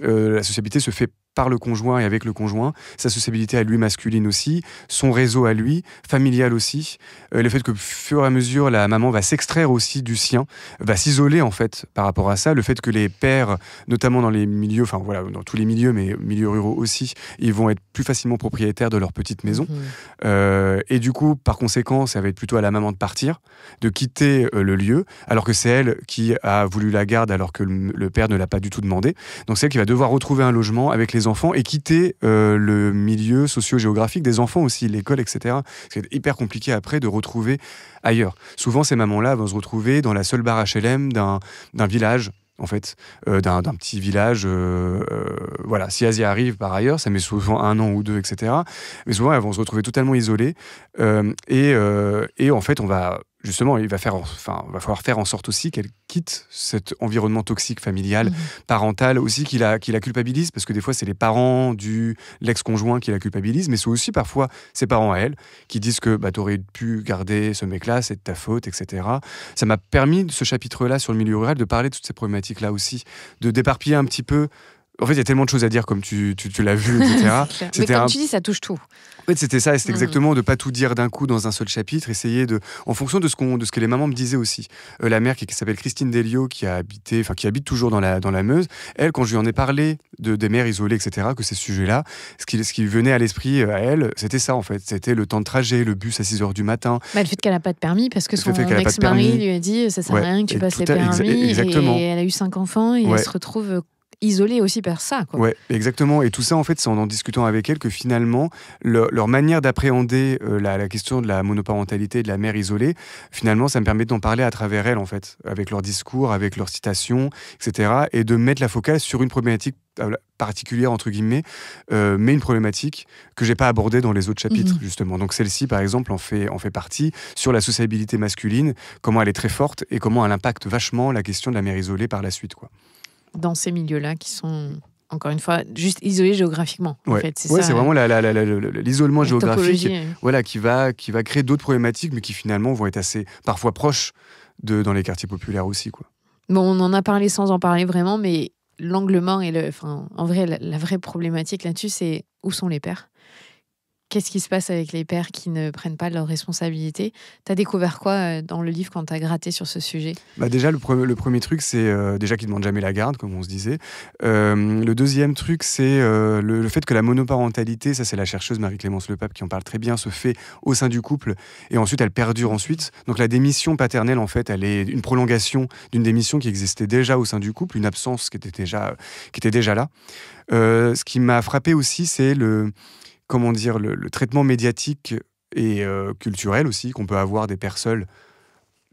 la sociabilité se fait par le conjoint et avec le conjoint, sa sociabilité à lui masculine aussi, son réseau à lui, familial aussi, le fait que au fur et à mesure la maman va s'extraire aussi du sien, va s'isoler en fait par rapport à ça, le fait que les pères, notamment dans les milieux, enfin voilà, dans tous les milieux, mais milieux ruraux aussi, ils vont être plus facilement propriétaires de leur petite maison, et du coup, par conséquent, ça va être plutôt à la maman de partir, de quitter le lieu, alors que c'est elle qui a voulu la garde alors que le père ne l'a pas du tout demandé, donc c'est elle qui va devoir retrouver un logement avec les enfants et quitter le milieu socio-géographique des enfants aussi, l'école, etc. C'est hyper compliqué après de retrouver ailleurs. Souvent, ces mamans-là vont se retrouver dans la seule barre HLM d'un village, en fait, d'un petit village. Voilà, si elles y arrivent par ailleurs, ça met souvent 1 an ou 2, etc. Mais souvent, elles vont se retrouver totalement isolées. Et en fait, justement, il va falloir faire en sorte aussi qu'elle quitte cet environnement toxique familial, parental aussi, qui la culpabilise, parce que des fois, c'est les parents de l'ex-conjoint qui la culpabilisent, mais c'est aussi parfois ses parents à elle, qui disent que t'aurais pu garder ce mec-là, c'est de ta faute, etc. Ça m'a permis, ce chapitre-là sur le milieu rural, de parler de toutes ces problématiques-là aussi, de d'éparpiller un petit peu. En fait, il y a tellement de choses à dire, comme tu l'as vu, etc. Mais comme tu dis, ça touche tout. En fait, c'était ça, et c'était exactement de ne pas tout dire d'un coup dans un seul chapitre, essayer en fonction de ce que les mamans me disaient aussi. La mère qui s'appelle Christine Delio, qui habite toujours dans la Meuse, elle, quand je lui en ai parlé des mères isolées, etc., que ces sujets-là, ce qui venait à l'esprit à elle, c'était ça en fait. C'était le temps de trajet, le bus à 6h du matin. Le fait qu'elle n'a pas de permis, parce que son ex-mari lui a dit ça sert à rien que tu passes les permis, et elle a eu 5 enfants, et elle se retrouve isolée aussi par ça, quoi. Ouais, exactement. Et tout ça, en fait, c'est en discutant avec elle que finalement, leur manière d'appréhender la question de la monoparentalité, de la mère isolée, finalement, ça me permet d'en parler à travers elle, en fait, avec leur discours, avec leurs citations, etc. Et de mettre la focale sur une problématique particulière, entre guillemets, mais une problématique que j'ai pas abordée dans les autres chapitres, justement. Donc celle-ci, par exemple, en fait partie, sur la sociabilité masculine, comment elle est très forte et comment elle impacte vachement la question de la mère isolée par la suite, quoi. Dans ces milieux-là qui sont, encore une fois, juste isolés géographiquement. En fait, c'est vraiment l'isolement géographique, voilà, qui va créer d'autres problématiques, mais qui finalement vont être assez parfois proches dans les quartiers populaires aussi, quoi. Bon, on en a parlé sans en parler vraiment, mais l'angle mort et en vrai, la vraie problématique là-dessus, c'est où sont les pères ? Qu'est-ce qui se passe avec les pères qui ne prennent pas leurs responsabilités ? T'as découvert quoi dans le livre quand t'as gratté sur ce sujet ? Déjà, le premier truc, c'est déjà qu'ils ne demandent jamais la garde, comme on se disait. Le deuxième truc, c'est le fait que la monoparentalité, ça c'est la chercheuse Marie-Clémence Lepape qui en parle très bien, se fait au sein du couple, et ensuite elle perdure ensuite. Donc la démission paternelle, en fait, elle est une prolongation d'une démission qui existait déjà au sein du couple, une absence qui était déjà là. Ce qui m'a frappé aussi, c'est le traitement médiatique et culturel aussi qu'on peut avoir des pères seuls,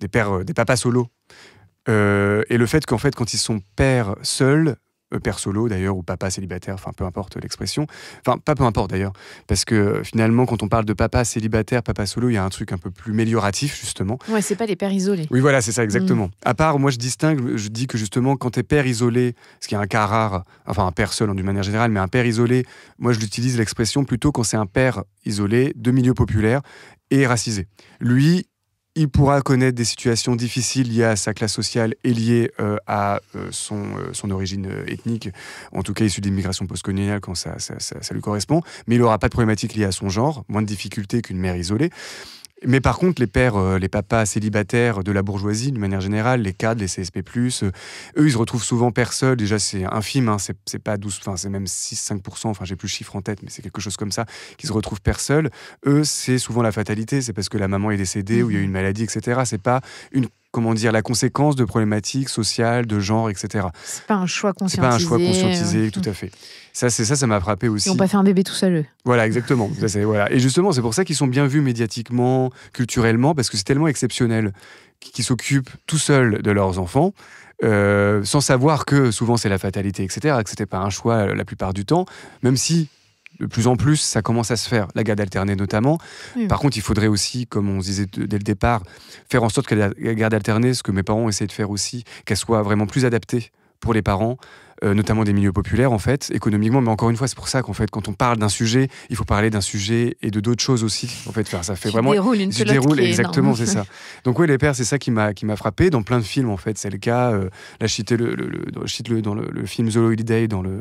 des papas solos. Et le fait qu'en fait, quand ils sont pères seuls, père solo d'ailleurs, ou papa célibataire, enfin peu importe l'expression. Enfin, pas peu importe d'ailleurs, parce que finalement, quand on parle de papa célibataire, papa solo, il y a un truc un peu plus mélioratif, justement. Ouais, c'est pas les pères isolés. Oui, voilà, c'est ça, exactement. À part, moi, je distingue, je dis que justement, quand t'es père isolé, ce qui est un cas rare, enfin un père seul d'une manière générale, mais un père isolé, moi, je l'utilise l'expression plutôt quand c'est un père isolé, de milieu populaire et racisé. Lui, il pourra connaître des situations difficiles liées à sa classe sociale et liées à son origine ethnique, en tout cas issue de l'immigration postcoloniale quand ça lui correspond, mais il n'aura pas de problématiques liées à son genre, moins de difficultés qu'une mère isolée. Mais par contre, les pères, les papas célibataires de la bourgeoisie, de manière générale, les cadres, les CSP+, eux, ils se retrouvent souvent pères seuls. Déjà, c'est infime, hein, c'est pas 12, enfin, c'est même 6-5%, enfin, j'ai plus le chiffre en tête, mais c'est quelque chose comme ça, qui se retrouvent pères seuls. Eux, c'est souvent la fatalité, c'est parce que la maman est décédée ou il y a eu une maladie, etc. C'est pas la conséquence de problématiques sociales, de genre, etc. C'est pas un choix conscientisé. C'est pas un choix conscientisé, tout à fait. Ça m'a frappé aussi. Ils n'ont pas fait un bébé tout seul, eux. Voilà, exactement. Voilà. Et justement, c'est pour ça qu'ils sont bien vus médiatiquement, culturellement, parce que c'est tellement exceptionnel qu'ils s'occupent tout seuls de leurs enfants, sans savoir que souvent c'est la fatalité, etc., que c'était pas un choix la plupart du temps, même si de plus en plus, ça commence à se faire, la garde alternée notamment. Oui. Par contre, il faudrait aussi, comme on se disait dès le départ, faire en sorte que la garde alternée, ce que mes parents essaient de faire aussi, qu'elle soit vraiment plus adaptée pour les parents, notamment des milieux populaires, en fait, économiquement. Mais encore une fois, c'est pour ça qu'en fait, quand on parle d'un sujet, il faut parler d'un sujet et de d'autres choses aussi. En fait, ça fait vraiment... Tu déroules exactement, c'est ça. Donc oui, les pères, c'est ça qui m'a frappé. Dans plein de films, en fait, c'est le cas. Là, je citais dans le film The Holiday, dans le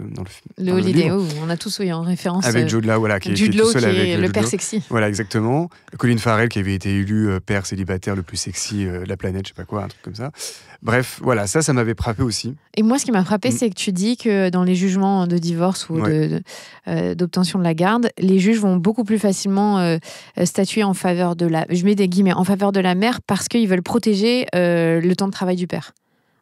Holiday, on a tous en référence. Avec Jude Law, voilà, qui est tout seul avec le père sexy. Voilà, exactement. Colin Farrell, qui avait été élu père célibataire le plus sexy de la planète, je sais pas quoi, un truc comme ça. Bref, voilà, ça m'avait frappé aussi. Et moi, ce qui m'a frappé, c'est que tu dis que dans les jugements de divorce ou d'obtention de la garde, les juges vont beaucoup plus facilement statuer en faveur de la... Je mets des guillemets, en faveur de la mère parce qu'ils veulent protéger le temps de travail du père.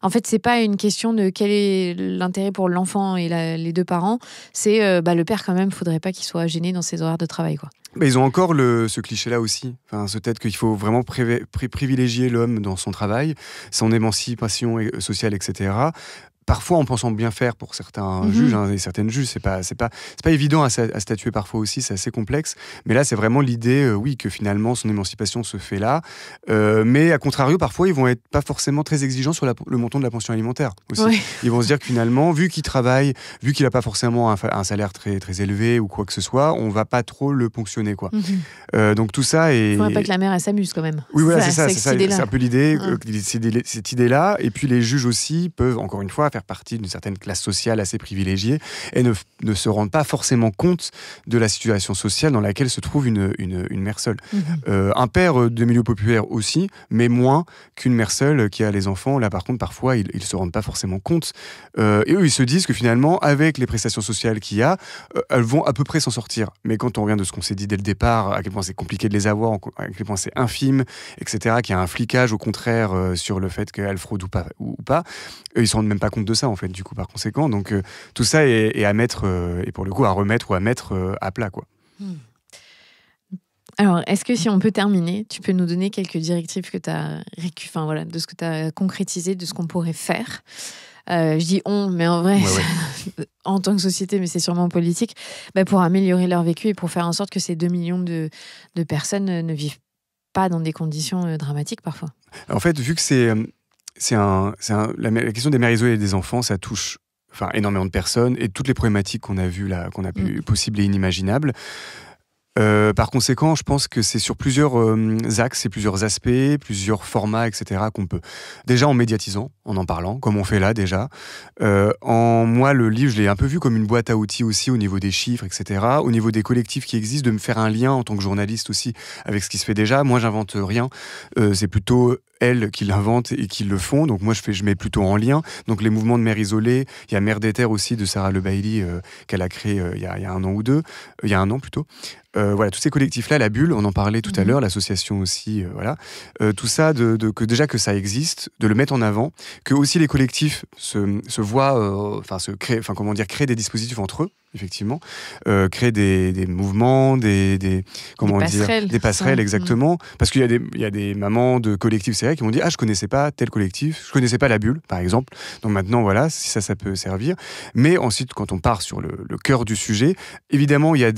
En fait, c'est pas une question de quel est l'intérêt pour l'enfant et les deux parents. C'est le père, quand même, faudrait pas qu'il soit gêné dans ses horaires de travail, quoi. Mais ils ont encore ce cliché-là aussi. Enfin, ce fait qu'il faut vraiment privilégier l'homme dans son travail, son émancipation sociale, etc. Parfois en pensant bien faire pour certains juges et certaines juges, c'est pas évident à statuer parfois aussi, c'est assez complexe, mais là c'est vraiment l'idée que finalement son émancipation se fait là, mais à contrario parfois ils vont être pas forcément très exigeants sur le montant de la pension alimentaire aussi. Oui. Ils vont se dire que finalement vu qu'il travaille, vu qu'il a pas forcément un salaire très, très élevé ou quoi que ce soit, on va pas trop le ponctionner, quoi. Donc tout ça est... Il faudrait pas que la mère elle s'amuse quand même. Oui, voilà, c'est un peu l'idée, cette idée-là, et puis les juges aussi peuvent encore une fois faire partie d'une certaine classe sociale assez privilégiée et ne se rendent pas forcément compte de la situation sociale dans laquelle se trouve une mère seule. Un père de milieu populaire aussi, mais moins qu'une mère seule qui a les enfants. Là, par contre, parfois, ils ne se rendent pas forcément compte. Et eux, ils se disent que finalement, avec les prestations sociales qu'il y a, elles vont à peu près s'en sortir. Mais quand on regarde de ce qu'on s'est dit dès le départ, à quel point c'est compliqué de les avoir, à quel point c'est infime, etc., qu'il y a un flicage, au contraire, sur le fait qu'elles fraudent ou pas, eux, ils ne se rendent même pas compte de ça, en fait, du coup, par conséquent. Donc, tout ça est à mettre, et pour le coup, à remettre ou à mettre à plat, quoi. Alors, est-ce que si on peut terminer, tu peux nous donner quelques directives que de ce que tu as concrétisé, de ce qu'on pourrait faire? Je dis on, mais en vrai, en tant que société, mais c'est sûrement politique, pour améliorer leur vécu et pour faire en sorte que ces 2 millions de personnes ne vivent pas dans des conditions dramatiques parfois. En fait, vu que la question des mères isolées et des enfants, ça touche énormément de personnes et toutes les problématiques qu'on a vues là, qu'on a pu possibles et inimaginables. Par conséquent, je pense que c'est sur plusieurs axes et plusieurs aspects, plusieurs formats, etc. qu'on peut. Déjà en médiatisant, en parlant, comme on fait là déjà. Moi, le livre, je l'ai un peu vu comme une boîte à outils aussi au niveau des chiffres, etc. Au niveau des collectifs qui existent, de me faire un lien en tant que journaliste aussi avec ce qui se fait déjà. Moi, j'invente rien. C'est plutôt elles qui l'inventent et qui le font. Donc moi, je mets plutôt en lien. Donc les mouvements de mères isolées, il y a Mère des Terres aussi de Sarah Le Bailly qu'elle a créé il y a un an ou deux. Il y a un an plutôt. Voilà, tous ces collectifs-là, la Bulle, on en parlait tout à l'heure, l'association aussi, voilà. Tout ça, que déjà que ça existe, de le mettre en avant, que aussi les collectifs se voient, créer des dispositifs entre eux, effectivement, créer des mouvements, des passerelles, exactement. Parce qu'il y a des mamans de collectifs, c'est vrai, qui m'ont dit, je connaissais pas tel collectif, je connaissais pas la Bulle, par exemple. Donc maintenant, voilà, si ça peut servir. Mais ensuite, quand on part sur le cœur du sujet, évidemment, il y a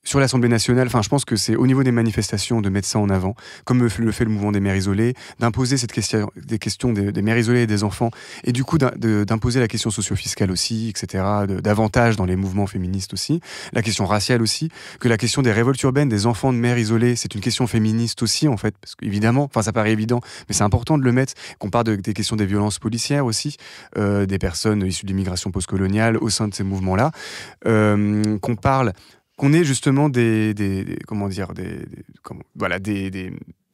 sur l'Assemblée nationale, je pense que c'est au niveau des manifestations de mettre ça en avant, comme le fait le mouvement des mères isolées, d'imposer des questions des mères isolées et des enfants, et du coup d'imposer la question socio-fiscale aussi, etc., davantage dans les mouvements féministes aussi, la question raciale aussi, que la question des révoltes urbaines des enfants de mères isolées, c'est une question féministe aussi, en fait, parce qu'évidemment, ça paraît évident, mais c'est important de le mettre, qu'on parle des questions des violences policières aussi, des personnes issues de l'immigration postcoloniale au sein de ces mouvements-là, qu'on ait justement des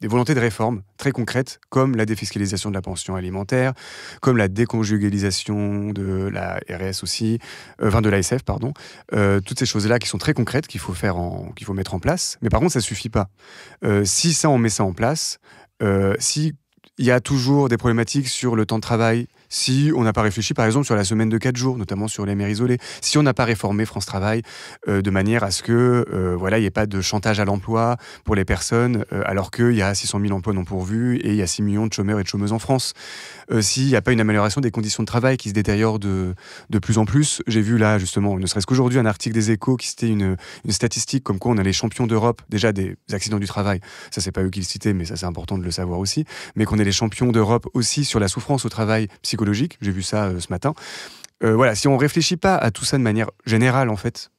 volontés de réforme très concrètes, comme la défiscalisation de la pension alimentaire, comme la déconjugalisation de la RS aussi, de l'ASF, pardon. Toutes ces choses-là qui sont très concrètes, qu'il faut mettre en place. Mais par contre, ça suffit pas. Si ça, on met ça en place, si il y a toujours des problématiques sur le temps de travail, si on n'a pas réfléchi par exemple sur la semaine de 4 jours, notamment sur les mères isolées, si on n'a pas réformé France Travail de manière à ce que il n'y ait pas de chantage à l'emploi pour les personnes, alors qu'il y a 600 000 emplois non pourvus et il y a 6 millions de chômeurs et de chômeuses en France. S'il n'y a pas une amélioration des conditions de travail qui se détériorent de plus en plus, j'ai vu là justement, ne serait-ce qu'aujourd'hui, un article des Échos qui citait une statistique comme quoi on a les champions d'Europe, déjà des accidents du travail, ça c'est pas eux qui le citaient, mais ça c'est important de le savoir aussi, mais qu'on est les champions d'Europe aussi sur la souffrance au travail psychologique, j'ai vu ça ce matin. Si on réfléchit pas à tout ça de manière générale, en fait,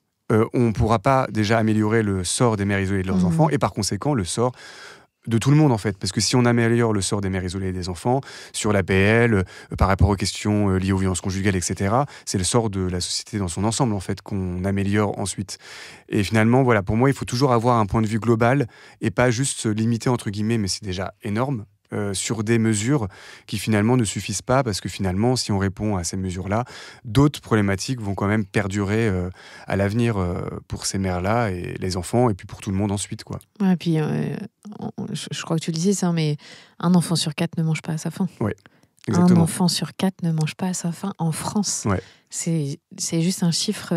on pourra pas déjà améliorer le sort des mères isolées et de leurs enfants, et par conséquent le sort de tout le monde, en fait. Parce que si on améliore le sort des mères isolées et des enfants, sur l'APL, par rapport aux questions liées aux violences conjugales, etc., c'est le sort de la société dans son ensemble, en fait, qu'on améliore ensuite. Et finalement, pour moi, il faut toujours avoir un point de vue global et pas juste se limiter, entre guillemets, mais c'est déjà énorme, sur des mesures qui finalement ne suffisent pas, parce que finalement, si on répond à ces mesures-là, d'autres problématiques vont quand même perdurer à l'avenir pour ces mères-là et les enfants, et puis pour tout le monde ensuite, quoi. Ouais, et puis, je crois que tu le disais ça, mais un enfant sur 4 ne mange pas à sa faim. Ouais, exactement. Un enfant sur 4 ne mange pas à sa faim en France. Ouais. C'est juste un chiffre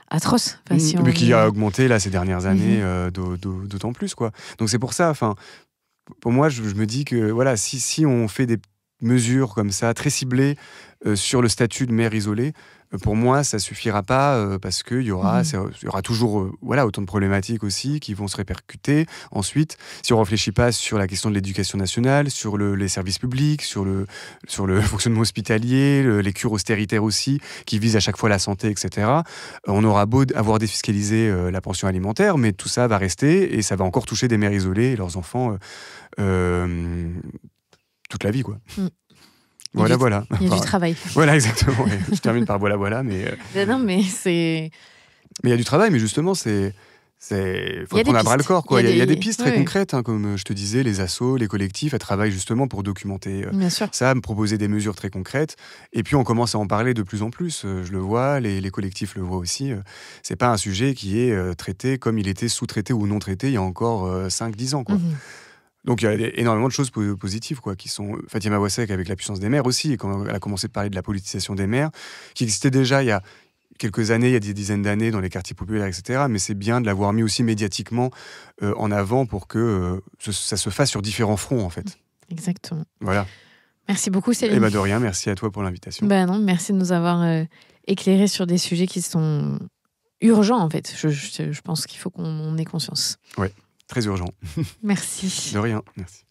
atroce. Mais qui a augmenté là ces dernières années d'autant plus, quoi. Donc c'est pour ça, pour moi, je me dis que si on fait des mesures comme ça, très ciblées sur le statut de mère isolée, pour moi, ça suffira pas parce qu'il y aura toujours autant de problématiques aussi qui vont se répercuter. Ensuite, si on réfléchit pas sur la question de l'éducation nationale, sur les services publics, sur le fonctionnement hospitalier, les cures austéritaires aussi, qui visent à chaque fois la santé, etc., on aura beau avoir défiscalisé la pension alimentaire, mais tout ça va rester et ça va encore toucher des mères isolées et leurs enfants toute la vie, quoi. Voilà. Il y a du travail. Voilà, exactement. Je termine par voilà, mais... Non, mais c'est... Mais il y a du travail, mais justement, faut prendre à bras le corps, quoi. Il y a des pistes très concrètes, comme je te disais, les assos, les collectifs, elles travaillent justement pour documenter ça, me proposer des mesures très concrètes. Et puis, on commence à en parler de plus en plus. Je le vois, les collectifs le voient aussi. C'est pas un sujet qui est traité comme il était sous-traité ou non traité il y a encore 5-10 ans, quoi. Donc il y a énormément de choses positives, quoi, qui sont Fatima Ouassek avec la puissance des mères aussi, et quand elle a commencé de parler de la politisation des mères, qui existait déjà il y a quelques années, il y a des dizaines d'années dans les quartiers populaires, etc. Mais c'est bien de l'avoir mis aussi médiatiquement en avant pour que ça se fasse sur différents fronts, en fait. Exactement. Voilà. Merci beaucoup, Céline. De rien, merci à toi pour l'invitation. Non, merci de nous avoir éclairé sur des sujets qui sont urgents, en fait. Je pense qu'il faut qu'on ait conscience. Ouais. Très urgent. Merci. De rien, merci.